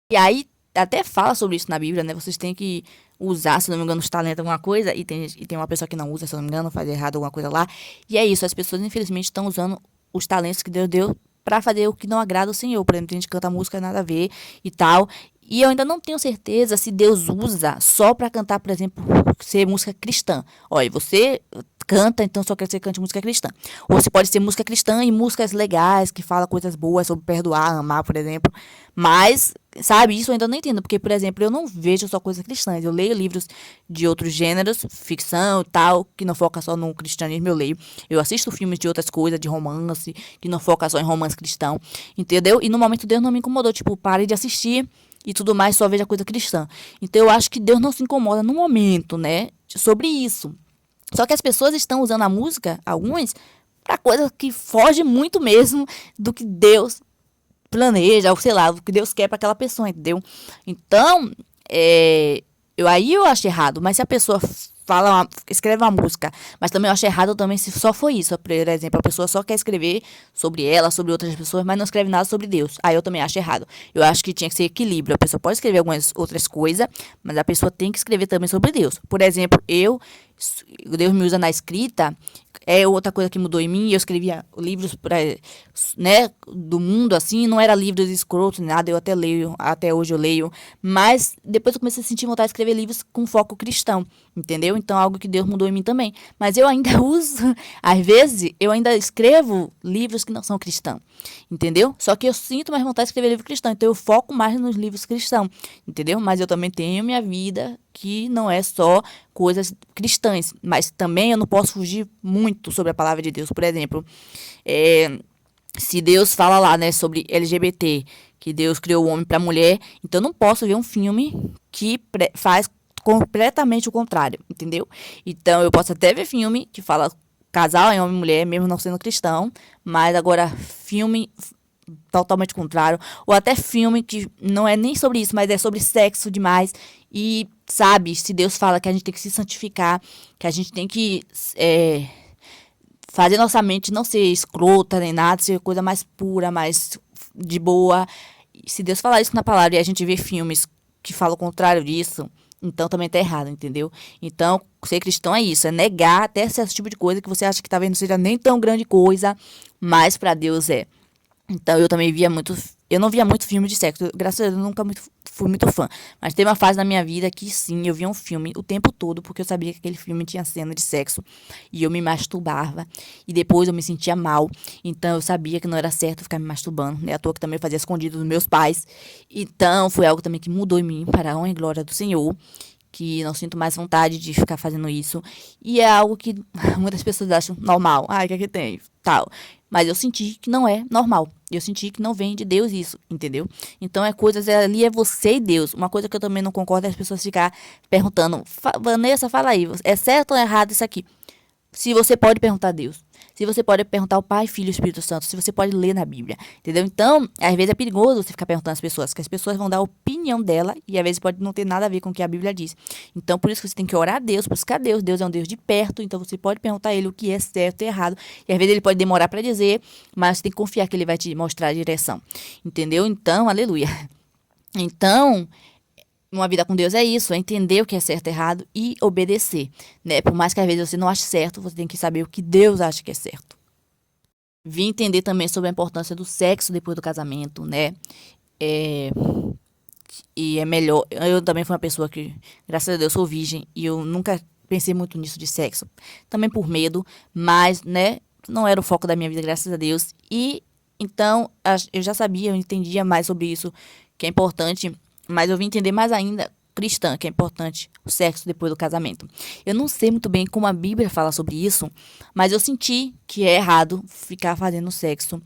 E aí até fala sobre isso na Bíblia, né? Vocês têm que usar, se não me engano, os talentos, alguma coisa, e tem uma pessoa que não usa, se não me engano, faz errado alguma coisa lá. E é isso, as pessoas infelizmente estão usando os talentos que Deus deu pra fazer o que não agrada ao Senhor. Por exemplo, tem gente que canta música nada a ver e tal. E eu ainda não tenho certeza se Deus usa só pra cantar, por exemplo, ser música cristã. Olha, você canta, então só quer que você cante música cristã. Ou se pode ser música cristã e músicas legais, que fala coisas boas sobre perdoar, amar, por exemplo. Mas, sabe, isso eu ainda não entendo. Porque, por exemplo, eu não vejo só coisas cristãs. Eu leio livros de outros gêneros, ficção e tal, que não foca só no cristianismo, eu leio. Eu assisto filmes de outras coisas, de romance, que não foca só em romance cristão. Entendeu? E no momento Deus não me incomodou. Tipo, pare de assistir e tudo mais, só veja coisa cristã. Então eu acho que Deus não se incomoda no momento, né? Sobre isso. Só que as pessoas estão usando a música, algumas, para coisas que fogem muito mesmo do que Deus planeja, ou sei lá, o que Deus quer para aquela pessoa, entendeu? Então, aí eu acho errado, mas se a pessoa escreve uma música, mas também eu acho errado também se só foi isso, por exemplo, a pessoa só quer escrever sobre ela, sobre outras pessoas, mas não escreve nada sobre Deus. Aí eu também acho errado. Eu acho que tinha que ser equilíbrio. A pessoa pode escrever algumas outras coisas, mas a pessoa tem que escrever também sobre Deus. Por exemplo, Deus me usa na escrita, é outra coisa que mudou em mim. Eu escrevia livros né, do mundo, assim, não era livros escrotos, nada, eu até leio, até hoje eu leio, mas depois eu comecei a sentir vontade de escrever livros com foco cristão, entendeu? Então, algo que Deus mudou em mim também. Mas eu ainda uso, às vezes, eu ainda escrevo livros que não são cristãos, entendeu? Só que eu sinto mais vontade de escrever livro cristão, então eu foco mais nos livros cristãos, entendeu? Mas eu também tenho minha vida que não é só coisas cristãs, mas também eu não posso fugir muito sobre a palavra de Deus. Por exemplo, se Deus fala lá, né, sobre LGBT, que Deus criou o homem para a mulher, então eu não posso ver um filme que faz completamente o contrário, entendeu? Então eu posso até ver filme que fala casal é homem e mulher, mesmo não sendo cristão, mas agora filme totalmente contrário, ou até filme que não é nem sobre isso, mas é sobre sexo demais. E sabe, se Deus fala que a gente tem que se santificar, que a gente tem que fazer nossa mente não ser escrota nem nada, ser coisa mais pura, mais de boa. E se Deus falar isso na palavra e a gente vê filmes que falam o contrário disso, então também tá errado, entendeu? Então, ser cristão é isso, é negar até esse tipo de coisa que você acha que talvez não seja nem tão grande coisa, mas para Deus é. Então eu também via muito. Eu não via muito filme de sexo. Graças a Deus eu nunca fui muito fã. Mas teve uma fase na minha vida que sim, eu via um filme o tempo todo, porque eu sabia que aquele filme tinha cena de sexo. E eu me masturbava. E depois eu me sentia mal. Então eu sabia que não era certo ficar me masturbando. Né? À toa que também eu fazia escondido dos meus pais. Então foi algo também que mudou em mim para a honra e glória do Senhor. Que não sinto mais vontade de ficar fazendo isso. E é algo que muitas pessoas acham normal. Ai, o que é que tem? Tal. Mas eu senti que não é normal. Eu senti que não vem de Deus isso, entendeu? Então é coisas, ali é você e Deus. Uma coisa que eu também não concordo é as pessoas ficar perguntando, Vanessa, fala aí, é certo ou errado isso aqui? Se você pode perguntar a Deus. Se você pode perguntar ao Pai, Filho e Espírito Santo. Se você pode ler na Bíblia. Entendeu? Então, às vezes é perigoso você ficar perguntando às pessoas. Que as pessoas vão dar a opinião dela. E às vezes pode não ter nada a ver com o que a Bíblia diz. Então, por isso que você tem que orar a Deus. Buscar Deus. Deus é um Deus de perto. Então, você pode perguntar a Ele o que é certo e errado. E às vezes ele pode demorar para dizer. Mas você tem que confiar que Ele vai te mostrar a direção. Entendeu? Então, aleluia. Então, uma vida com Deus é isso, é entender o que é certo e errado e obedecer, né? Por mais que às vezes você não ache certo, você tem que saber o que Deus acha que é certo. Vim entender também sobre a importância do sexo depois do casamento, né? É, e é melhor. Eu também fui uma pessoa que, graças a Deus, sou virgem e eu nunca pensei muito nisso de sexo. Também por medo, mas, né? Não era o foco da minha vida, graças a Deus. E então eu já sabia, eu entendia mais sobre isso, que é importante. Mas eu vim entender mais ainda, cristã, que é importante o sexo depois do casamento. Eu não sei muito bem como a Bíblia fala sobre isso, mas eu senti que é errado ficar fazendo sexo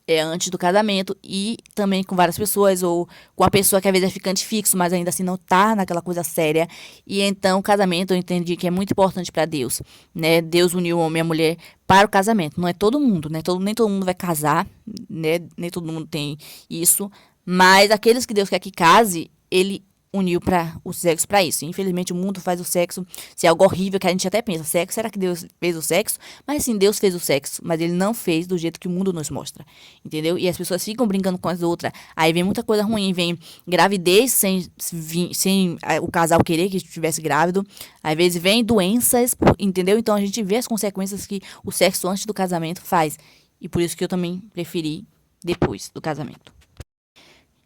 antes do casamento e também com várias pessoas ou com a pessoa que às vezes é ficante fixo, mas ainda assim não tá naquela coisa séria. E então o casamento eu entendi que é muito importante para Deus, né? Deus uniu o homem e a mulher para o casamento. Não é todo mundo, né? Nem todo mundo vai casar, né? Nem todo mundo tem isso, mas aqueles que Deus quer que case, ele uniu para o sexo para isso. Infelizmente o mundo faz o sexo ser algo horrível que a gente até pensa, sexo, será que Deus fez o sexo? Mas sim, Deus fez o sexo, mas ele não fez do jeito que o mundo nos mostra. Entendeu? E as pessoas ficam brincando com as outras. Aí vem muita coisa ruim, vem gravidez sem o casal querer que estivesse grávido. Às vezes vem doenças, entendeu? Então a gente vê as consequências que o sexo antes do casamento faz. E por isso que eu também preferi depois do casamento.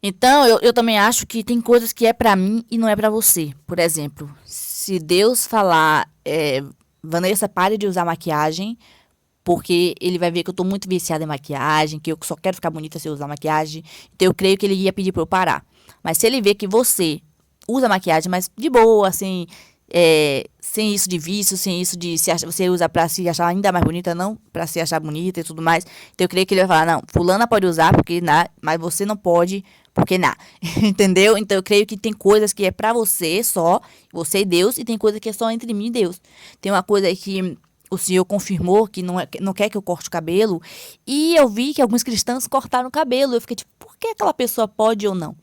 Então, eu também acho que tem coisas que é pra mim e não é pra você. Por exemplo, se Deus falar, Vanessa, pare de usar maquiagem, porque ele vai ver que eu tô muito viciada em maquiagem, que eu só quero ficar bonita se eu usar maquiagem. Então, eu creio que ele ia pedir pra eu parar. Mas se ele ver que você usa maquiagem, mas de boa, assim, sem isso de vício, sem isso de você usa pra se achar ainda mais bonita, não pra se achar bonita e tudo mais. Então eu creio que ele vai falar, não, fulana pode usar porque mas você não pode porque entendeu? Então eu creio que tem coisas que é pra você só, você e Deus, e tem coisa que é só entre mim e Deus. Tem uma coisa aí que o Senhor confirmou que não quer que eu corte o cabelo, e eu vi que alguns cristãos cortaram o cabelo. Eu fiquei tipo, por que aquela pessoa pode ou não?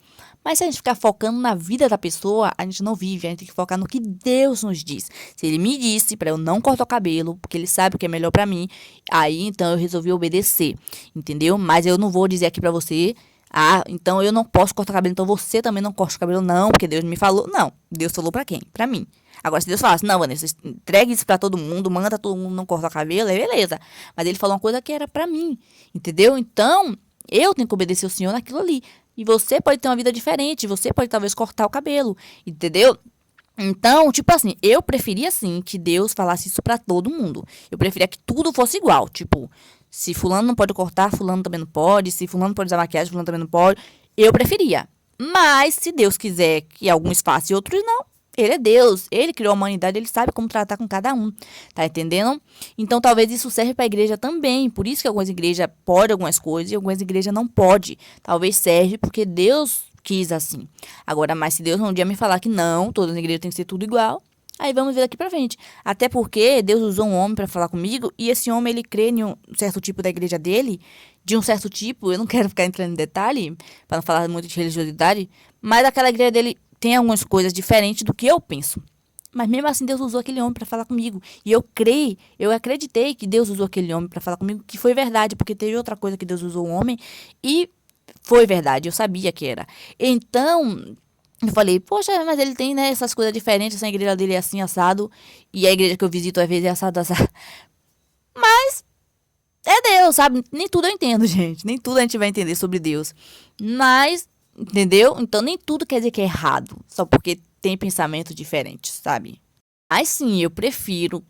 Mas se a gente ficar focando na vida da pessoa, a gente não vive. A gente tem que focar no que Deus nos diz. Se ele me disse para eu não cortar o cabelo, porque ele sabe o que é melhor para mim, aí então eu resolvi obedecer, entendeu? Mas eu não vou dizer aqui para você, então eu não posso cortar o cabelo, então você também não corta o cabelo, não, porque Deus me falou. Não, Deus falou para quem? Para mim. Agora, se Deus falasse, não, Vanessa, entregue isso pra todo mundo, manda todo mundo não cortar o cabelo, aí beleza. Mas ele falou uma coisa que era pra mim, entendeu? Então, eu tenho que obedecer o Senhor naquilo ali. E você pode ter uma vida diferente, você pode talvez cortar o cabelo, entendeu? Então, tipo assim, eu preferia assim que Deus falasse isso pra todo mundo. Eu preferia que tudo fosse igual, tipo, se fulano não pode cortar, fulano também não pode, se fulano pode usar maquiagem, fulano também não pode. Eu preferia. Mas se Deus quiser que alguns façam e outros não, ele é Deus, ele criou a humanidade, ele sabe como tratar com cada um, tá entendendo? Então talvez isso serve para a igreja também, por isso que algumas igrejas podem algumas coisas e algumas igrejas não podem. Talvez serve porque Deus quis assim. Agora, mas se Deus um dia me falar que não, todas as igrejas têm que ser tudo igual, aí vamos ver daqui pra frente. Até porque Deus usou um homem para falar comigo e esse homem ele crê em um certo tipo da igreja dele, de um certo tipo, eu não quero ficar entrando em detalhe para não falar muito de religiosidade, mas aquela igreja dele tem algumas coisas diferentes do que eu penso. Mas mesmo assim Deus usou aquele homem para falar comigo. E eu acreditei que Deus usou aquele homem para falar comigo, que foi verdade, porque teve outra coisa que Deus usou o homem e foi verdade, eu sabia que era. Então, eu falei, poxa, mas ele tem, né, essas coisas diferentes, essa igreja dele é assim, assado, e a igreja que eu visito às vezes é assado, assado. Mas é Deus, sabe? Nem tudo eu entendo, gente. Nem tudo a gente vai entender sobre Deus. Mas, entendeu? Então nem tudo quer dizer que é errado. Só porque tem pensamentos diferentes, sabe? Mas sim, eu prefiro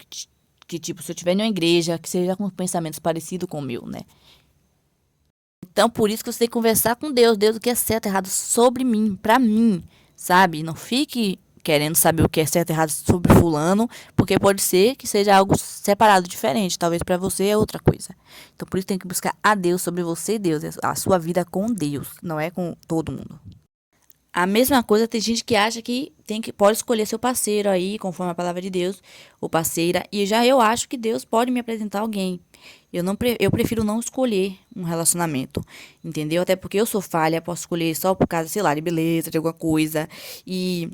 que tipo, se eu estiver em uma igreja, que seja com pensamentos parecidos com o meu, né? Então, por isso que você tem que conversar com Deus. Deus, o que é certo e errado sobre mim, pra mim, sabe? Não fique querendo saber o que é certo e errado sobre fulano, porque pode ser que seja algo separado, diferente. Talvez pra você é outra coisa. Então, por isso tem que buscar a Deus sobre você e Deus, a sua vida com Deus, não é com todo mundo. A mesma coisa, tem gente que acha que pode escolher seu parceiro aí, conforme a palavra de Deus, ou parceira, e já eu acho que Deus pode me apresentar alguém. Eu prefiro não escolher um relacionamento, entendeu? Até porque eu sou falha, posso escolher só por causa, sei lá, de beleza, de alguma coisa. E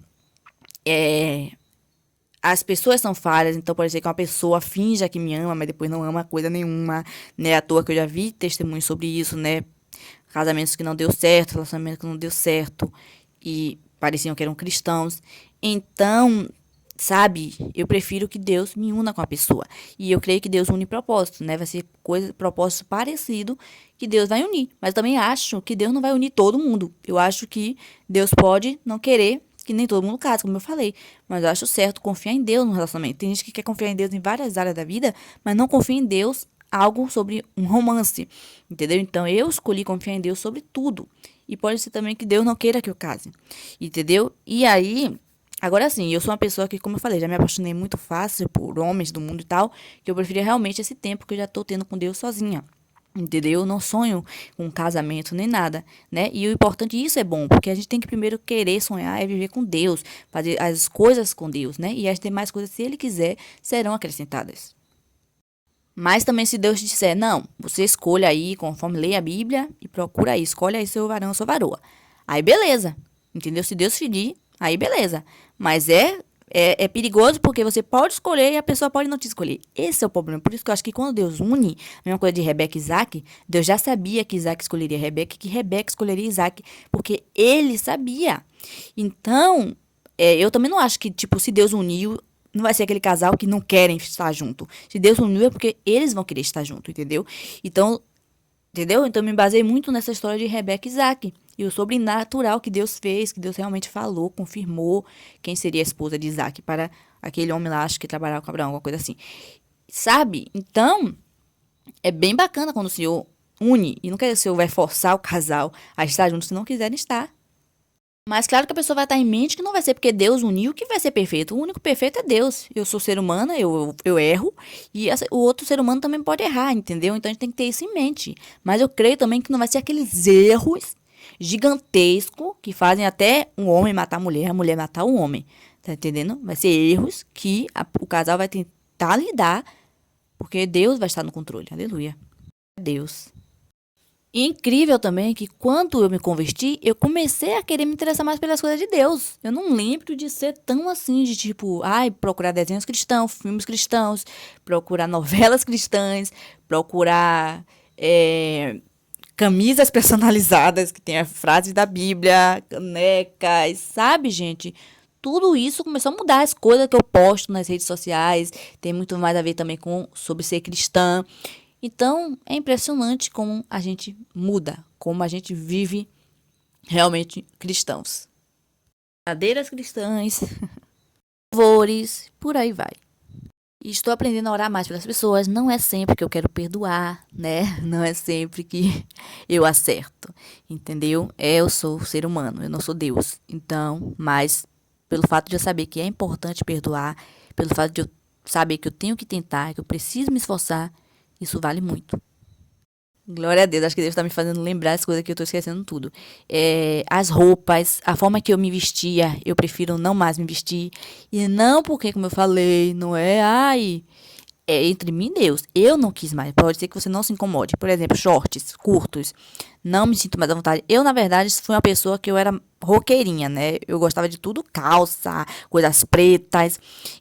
as pessoas são falhas, então pode ser que uma pessoa finja que me ama, mas depois não ama coisa nenhuma, né? À toa que eu já vi testemunhos sobre isso, né? Casamentos que não deu certo, relacionamentos que não deu certo e pareciam que eram cristãos. Então, sabe, eu prefiro que Deus me una com a pessoa. E eu creio que Deus une propósito, né? Vai ser propósito parecido que Deus vai unir. Mas eu também acho que Deus não vai unir todo mundo. Eu acho que Deus pode não querer que nem todo mundo casa, como eu falei. Mas eu acho certo confiar em Deus no relacionamento. Tem gente que quer confiar em Deus em várias áreas da vida, mas não confia em Deus algo sobre um romance, entendeu? Então eu escolhi confiar em Deus sobre tudo. E pode ser também que Deus não queira que eu case, entendeu? E aí, agora sim, eu sou uma pessoa que, como eu falei, já me apaixonei muito fácil por homens do mundo e tal, que eu preferia realmente esse tempo que eu já tô tendo com Deus sozinha. Entendeu? Eu não sonho com um casamento nem nada, né? E o importante, isso é bom, porque a gente tem que primeiro querer sonhar e viver com Deus, fazer as coisas com Deus, né? E as demais coisas, se Ele quiser, serão acrescentadas. Mas também se Deus disser, não, você escolha aí, conforme lê a Bíblia e procura aí, escolhe aí seu varão ou sua varoa. Aí beleza, entendeu? Se Deus pedir, aí beleza. Mas é perigoso porque você pode escolher e a pessoa pode não te escolher. Esse é o problema. Por isso que eu acho que quando Deus une, a mesma coisa de Rebeca e Isaac, Deus já sabia que Isaac escolheria Rebeca e que Rebeca escolheria Isaac, porque ele sabia. Então, eu também não acho que, tipo, se Deus uniu, não vai ser aquele casal que não querem estar junto. Se Deus uniu é porque eles vão querer estar junto, entendeu? Então, entendeu? Então, eu me baseei muito nessa história de Rebeca e Isaac. E o sobrenatural que Deus fez, que Deus realmente falou, confirmou quem seria a esposa de Isaac para aquele homem lá, acho que trabalhava com Abraão, alguma coisa assim. Sabe? Então, é bem bacana quando o Senhor une. E não quer dizer que o Senhor vai forçar o casal a estar junto se não quiserem estar. Mas claro que a pessoa vai estar em mente que não vai ser porque Deus uniu que vai ser perfeito. O único perfeito é Deus. Eu sou ser humana, eu erro. E o outro ser humano também pode errar, entendeu? Então a gente tem que ter isso em mente. Mas eu creio também que não vai ser aqueles erros gigantescos que fazem até um homem matar a mulher matar o homem. Tá entendendo? Vai ser erros que o casal vai tentar lidar, porque Deus vai estar no controle. Aleluia. Deus. E incrível também que quando eu me converti, eu comecei a querer me interessar mais pelas coisas de Deus. Eu não lembro de ser tão assim, de tipo, ai, procurar desenhos cristãos, filmes cristãos, procurar novelas cristãs, procurar camisas personalizadas que tem a frase da Bíblia, canecas, sabe, gente? Tudo isso começou a mudar as coisas que eu posto nas redes sociais. Tem muito mais a ver também com sobre ser cristã. Então, é impressionante como a gente muda, como a gente vive realmente cristãos. Cadeiras cristãs, louvores, por aí vai. E estou aprendendo a orar mais pelas pessoas. Não é sempre que eu quero perdoar, né? Não é sempre que eu acerto, entendeu? Eu sou ser humano, eu não sou Deus. Então, mas pelo fato de eu saber que é importante perdoar, pelo fato de eu saber que eu tenho que tentar, que eu preciso me esforçar, isso vale muito. Glória a Deus, acho que Deus está me fazendo lembrar as coisas que eu estou esquecendo tudo. As roupas, a forma que eu me vestia, eu prefiro não mais me vestir. E não porque, como eu falei, não é, ai, é entre mim e Deus. Eu não quis mais. Pode ser que você não se incomode. Por exemplo, shorts curtos. Não me sinto mais à vontade. Eu, na verdade, fui uma pessoa que eu era roqueirinha, né? Eu gostava de tudo, calça, coisas pretas.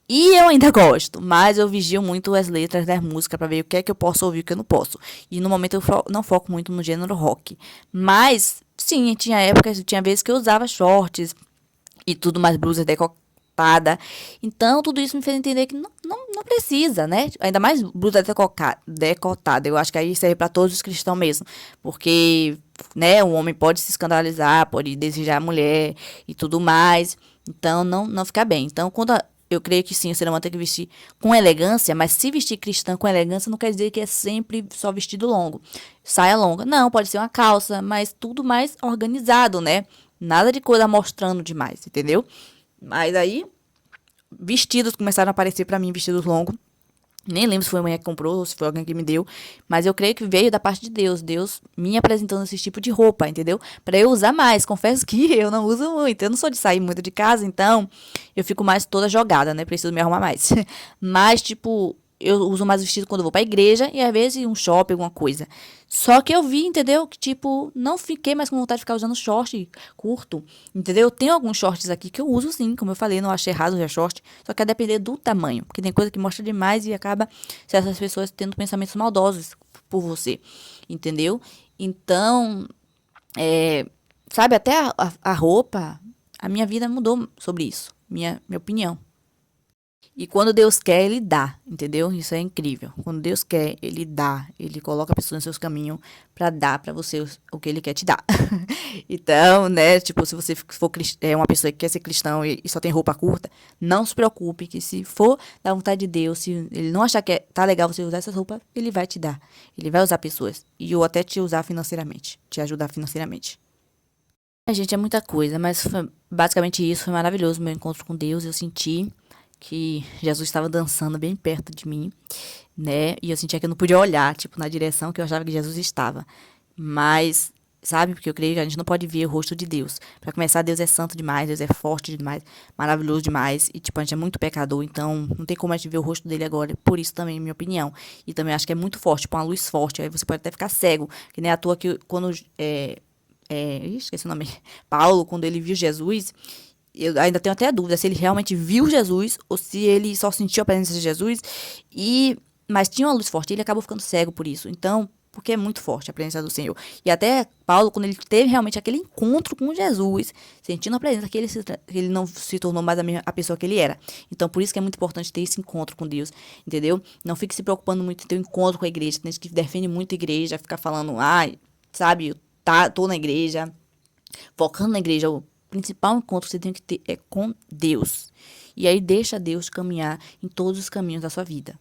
E eu ainda gosto, mas eu vigio muito as letras das músicas pra ver o que é que eu posso ouvir e o que eu não posso. E no momento eu não foco muito no gênero rock. Mas, sim, tinha épocas, tinha vezes que eu usava shorts e tudo mais, blusas decotadas. Então, tudo isso me fez entender que não não precisa, né? Ainda mais blusa decotada. Eu acho que aí serve para todos os cristãos mesmo. Porque, né, um homem pode se escandalizar, pode desejar a mulher e tudo mais. Então, não fica bem. Então, eu creio que sim, o ser humano tem que vestir com elegância, mas se vestir cristã com elegância não quer dizer que é sempre só vestido longo, saia longa. Não, pode ser uma calça, mas tudo mais organizado, né? Nada de coisa mostrando demais, entendeu? Mas aí, vestidos começaram a aparecer pra mim, vestidos longos. Nem lembro se foi a mãe que comprou ou se foi alguém que me deu. Mas eu creio que veio da parte de Deus. Deus me apresentando esse tipo de roupa, entendeu? Pra eu usar mais. Confesso que eu não uso muito. Eu não sou de sair muito de casa, então eu fico mais toda jogada, né? Preciso me arrumar mais. Mas, tipo, eu uso mais vestido quando eu vou pra igreja e às vezes um shopping, alguma coisa. Só que eu vi, entendeu? Que, tipo, não fiquei mais com vontade de ficar usando short curto, entendeu? Tem alguns shorts aqui que eu uso sim, como eu falei, não achei errado usar short, só que é depender do tamanho, porque tem coisa que mostra demais e acaba certas pessoas tendo pensamentos maldosos por você, entendeu? Então, é, sabe, até a roupa, a minha vida mudou sobre isso, minha opinião. E quando Deus quer, Ele dá, entendeu? Isso é incrível. Quando Deus quer, Ele dá. Ele coloca a pessoa nos seus caminhos pra dar pra você o que Ele quer te dar. Então, né, tipo, se você for uma pessoa que quer ser cristão e só tem roupa curta, não se preocupe que se for da vontade de Deus, se Ele não achar que tá legal você usar essas roupas, Ele vai te dar. Ele vai usar pessoas. E ou até te usar financeiramente, te ajudar financeiramente. A gente, é muita coisa, mas foi basicamente isso. Foi maravilhoso o meu encontro com Deus. Eu senti que Jesus estava dançando bem perto de mim, né? E eu sentia que eu não podia olhar, tipo, na direção que eu achava que Jesus estava. Mas, sabe, porque eu creio que a gente não pode ver o rosto de Deus. Pra começar, Deus é santo demais, Deus é forte demais, maravilhoso demais. E, tipo, a gente é muito pecador, então não tem como a gente ver o rosto dele agora. Por isso também, minha opinião. E também acho que é muito forte, tipo, uma luz forte. Aí você pode até ficar cego, que nem à toa que quando esqueci o nome. Paulo, quando ele viu Jesus, eu ainda tenho até a dúvida se ele realmente viu Jesus ou se ele só sentiu a presença de Jesus mas tinha uma luz forte, ele acabou ficando cego por isso. Então, porque é muito forte a presença do Senhor. E até Paulo, quando ele teve realmente aquele encontro com Jesus, sentindo a presença, que ele não se tornou mais a pessoa que ele era. Então, por isso que é muito importante ter esse encontro com Deus, entendeu? Não fique se preocupando muito em ter um encontro com a igreja. Tem gente que defende muito a igreja, fica falando, sabe, tô na igreja, focando na igreja. O principal encontro que você tem que ter é com Deus. E aí deixa Deus caminhar em todos os caminhos da sua vida.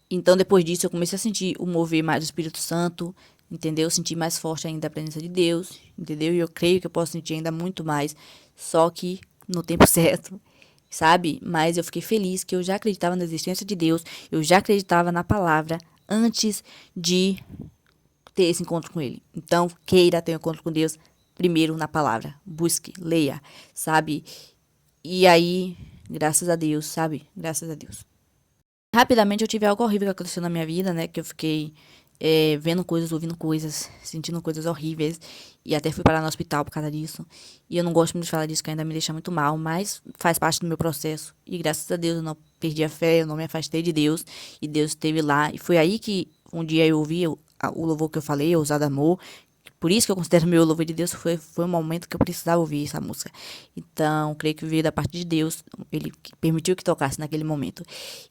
Então, depois disso, eu comecei a sentir o mover mais do Espírito Santo, entendeu? Sentir mais forte ainda a presença de Deus, entendeu? E eu creio que eu posso sentir ainda muito mais, só que no tempo certo, sabe? Mas eu fiquei feliz que eu já acreditava na existência de Deus, eu já acreditava na palavra antes de ter esse encontro com Ele. Então, queira ter um encontro com Deus primeiro na palavra. Busque, leia, sabe? E aí, graças a Deus, sabe? Graças a Deus. Rapidamente eu tive algo horrível que aconteceu na minha vida, né? Que eu fiquei vendo coisas, ouvindo coisas, sentindo coisas horríveis. E até fui parar no hospital por causa disso. E eu não gosto muito de falar disso, que ainda me deixa muito mal. Mas faz parte do meu processo. E graças a Deus eu não perdi a fé, eu não me afastei de Deus. E Deus esteve lá. E foi aí que um dia eu ouvi o louvor que eu falei, Ousado Amor. Por isso que eu considero meu louvor de Deus, foi um momento que eu precisava ouvir essa música. Então, creio que veio da parte de Deus. Ele permitiu que tocasse naquele momento.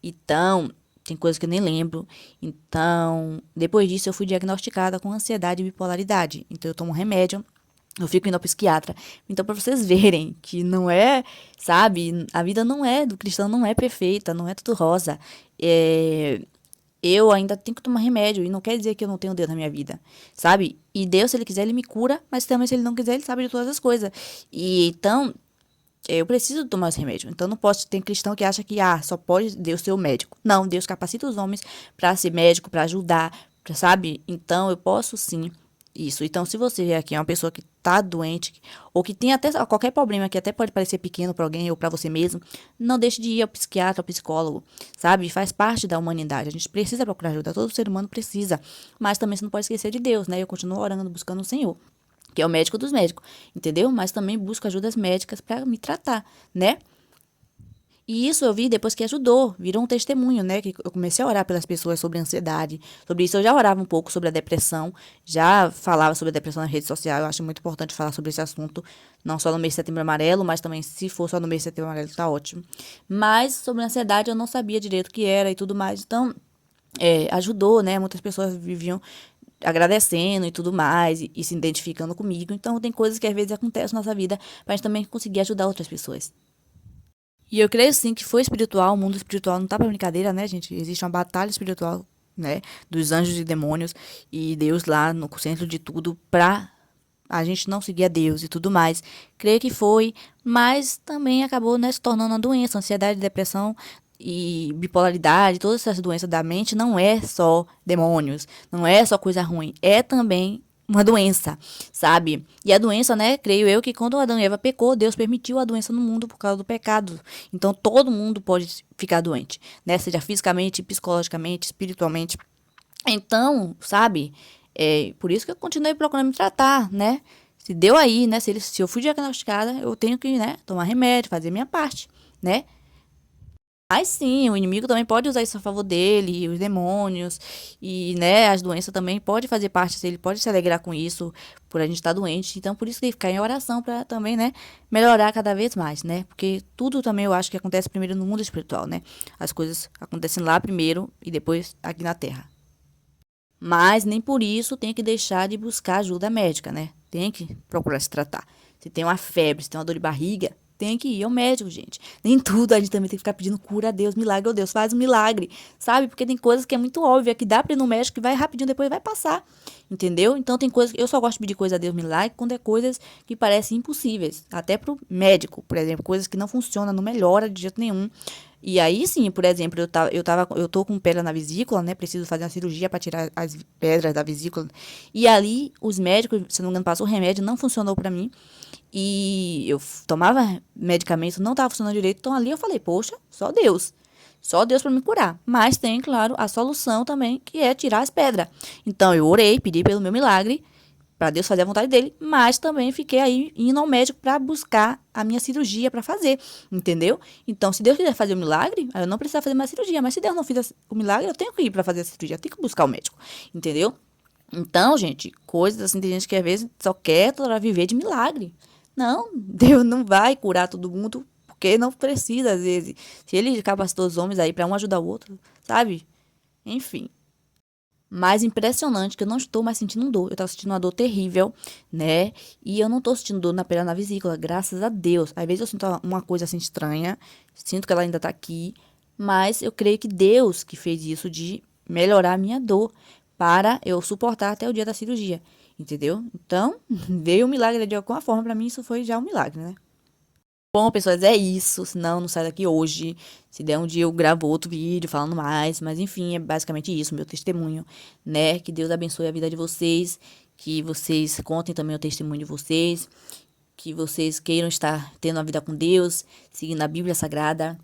Então, tem coisas que eu nem lembro. Então, depois disso, eu fui diagnosticada com ansiedade e bipolaridade. Então, eu tomo remédio. Eu fico indo ao psiquiatra. Então, pra vocês verem que não é, sabe, a vida não é, do cristão não é perfeita, não é tudo rosa. Eu ainda tenho que tomar remédio. E não quer dizer que eu não tenho Deus na minha vida, sabe? E Deus, se Ele quiser, Ele me cura. Mas também, se Ele não quiser, Ele sabe de todas as coisas. E então, eu preciso tomar os remédios. Então, não posso ter cristão que acha que, só pode Deus ser o médico. Não, Deus capacita os homens pra ser médico, pra ajudar, sabe? Então, eu posso sim. Isso. Então, se você é aqui uma pessoa que tá doente, ou que tem até qualquer problema que até pode parecer pequeno pra alguém ou pra você mesmo, não deixe de ir ao psiquiatra, ao psicólogo, sabe? Faz parte da humanidade. A gente precisa procurar ajuda. Todo ser humano precisa. Mas também você não pode esquecer de Deus, né? Eu continuo orando, buscando o Senhor, que é o médico dos médicos, entendeu? Mas também busco ajudas médicas pra me tratar, né? E isso eu vi depois que ajudou, virou um testemunho, né? Que eu comecei a orar pelas pessoas sobre ansiedade, sobre isso eu já orava um pouco sobre a depressão, já falava sobre a depressão na rede social, eu acho muito importante falar sobre esse assunto, não só no mês de Setembro Amarelo, mas também se for só no mês de Setembro Amarelo, tá ótimo. Mas sobre a ansiedade eu não sabia direito o que era e tudo mais, então ajudou, né? Muitas pessoas viviam agradecendo e tudo mais, e se identificando comigo. Então, tem coisas que às vezes acontecem na nossa vida pra gente também conseguir ajudar outras pessoas. E eu creio sim que foi espiritual, o mundo espiritual não tá pra brincadeira, né, gente? Existe uma batalha espiritual, né, dos anjos e demônios, e Deus lá no centro de tudo pra a gente não seguir a Deus e tudo mais. Creio que foi, mas também acabou, né, se tornando uma doença. Ansiedade, depressão e bipolaridade, todas essas doenças da mente não é só demônios, não é só coisa ruim, é também uma doença, sabe? E a doença, né, creio eu que quando Adão e Eva pecou, Deus permitiu a doença no mundo por causa do pecado. Então todo mundo pode ficar doente, né? Seja fisicamente, psicologicamente, espiritualmente. Então, sabe? Por isso que eu continuei procurando me tratar, né? Se deu aí, né? Se eu fui diagnosticada, eu tenho que, né, tomar remédio, fazer minha parte, né? Mas sim, o inimigo também pode usar isso a favor dele, os demônios, e, né, as doenças também pode fazer parte, ele pode se alegrar com isso, por a gente estar doente. Então, por isso que tem que ficar em oração para também, né, melhorar cada vez mais, né? Porque tudo também eu acho que acontece primeiro no mundo espiritual, né? As coisas acontecem lá primeiro e depois aqui na Terra. Mas nem por isso tem que deixar de buscar ajuda médica, né? Tem que procurar se tratar. Se tem uma febre, se tem uma dor de barriga, tem que ir ao médico, gente. Nem tudo a gente também tem que ficar pedindo cura a Deus, milagre, oh Deus, faz um milagre, sabe? Porque tem coisas que é muito óbvia, que dá pra ir no médico e vai rapidinho, depois vai passar, entendeu? Então tem coisas, eu só gosto de pedir coisa a Deus, milagre, quando é coisas que parecem impossíveis. Até pro médico, por exemplo, coisas que não funcionam, não melhora de jeito nenhum. E aí sim, por exemplo, eu tô com pedra na vesícula, né? Preciso fazer uma cirurgia para tirar as pedras da vesícula. E ali os médicos, se não me engano, passou o remédio, não funcionou para mim. E eu tomava medicamento, não tava funcionando direito. Então ali eu falei, poxa, só Deus. Só Deus para me curar. Mas tem, claro, a solução também, que é tirar as pedras. Então eu orei, pedi pelo meu milagre para Deus fazer a vontade dele, mas também fiquei aí indo ao médico para buscar a minha cirurgia para fazer, entendeu? Então, se Deus quiser fazer o milagre, aí eu não preciso fazer mais cirurgia, mas se Deus não fizer o milagre, eu tenho que ir para fazer a cirurgia, eu tenho que buscar o médico, entendeu? Então, gente, coisas assim, tem gente que às vezes só quer toda hora viver de milagre. Não, Deus não vai curar todo mundo, porque não precisa, às vezes. Se ele capacitou os homens aí para um ajudar o outro, sabe? Enfim. Mais impressionante que eu não estou mais sentindo dor. Eu tava sentindo uma dor terrível, né? E eu não tô sentindo dor na perna na vesícula, graças a Deus. Às vezes eu sinto uma coisa assim estranha, sinto que ela ainda tá aqui, mas eu creio que Deus que fez isso de melhorar a minha dor para eu suportar até o dia da cirurgia, entendeu? Então, veio um milagre de alguma forma, para mim isso foi já um milagre, né? Bom, pessoas, é isso. Senão, não sai daqui hoje. Se der um dia, eu gravo outro vídeo falando mais. Mas, enfim, é basicamente isso, meu testemunho, né? Que Deus abençoe a vida de vocês. Que vocês contem também o testemunho de vocês. Que vocês queiram estar tendo a vida com Deus, seguindo a Bíblia Sagrada.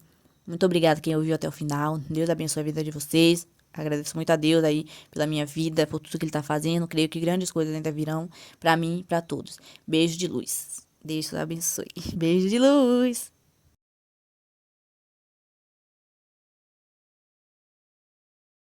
Muito obrigada quem ouviu até o final. Deus abençoe a vida de vocês. Agradeço muito a Deus aí pela minha vida, por tudo que Ele está fazendo. Creio que grandes coisas ainda virão para mim e para todos. Beijo de luz. Deus abençoe. Beijo de luz.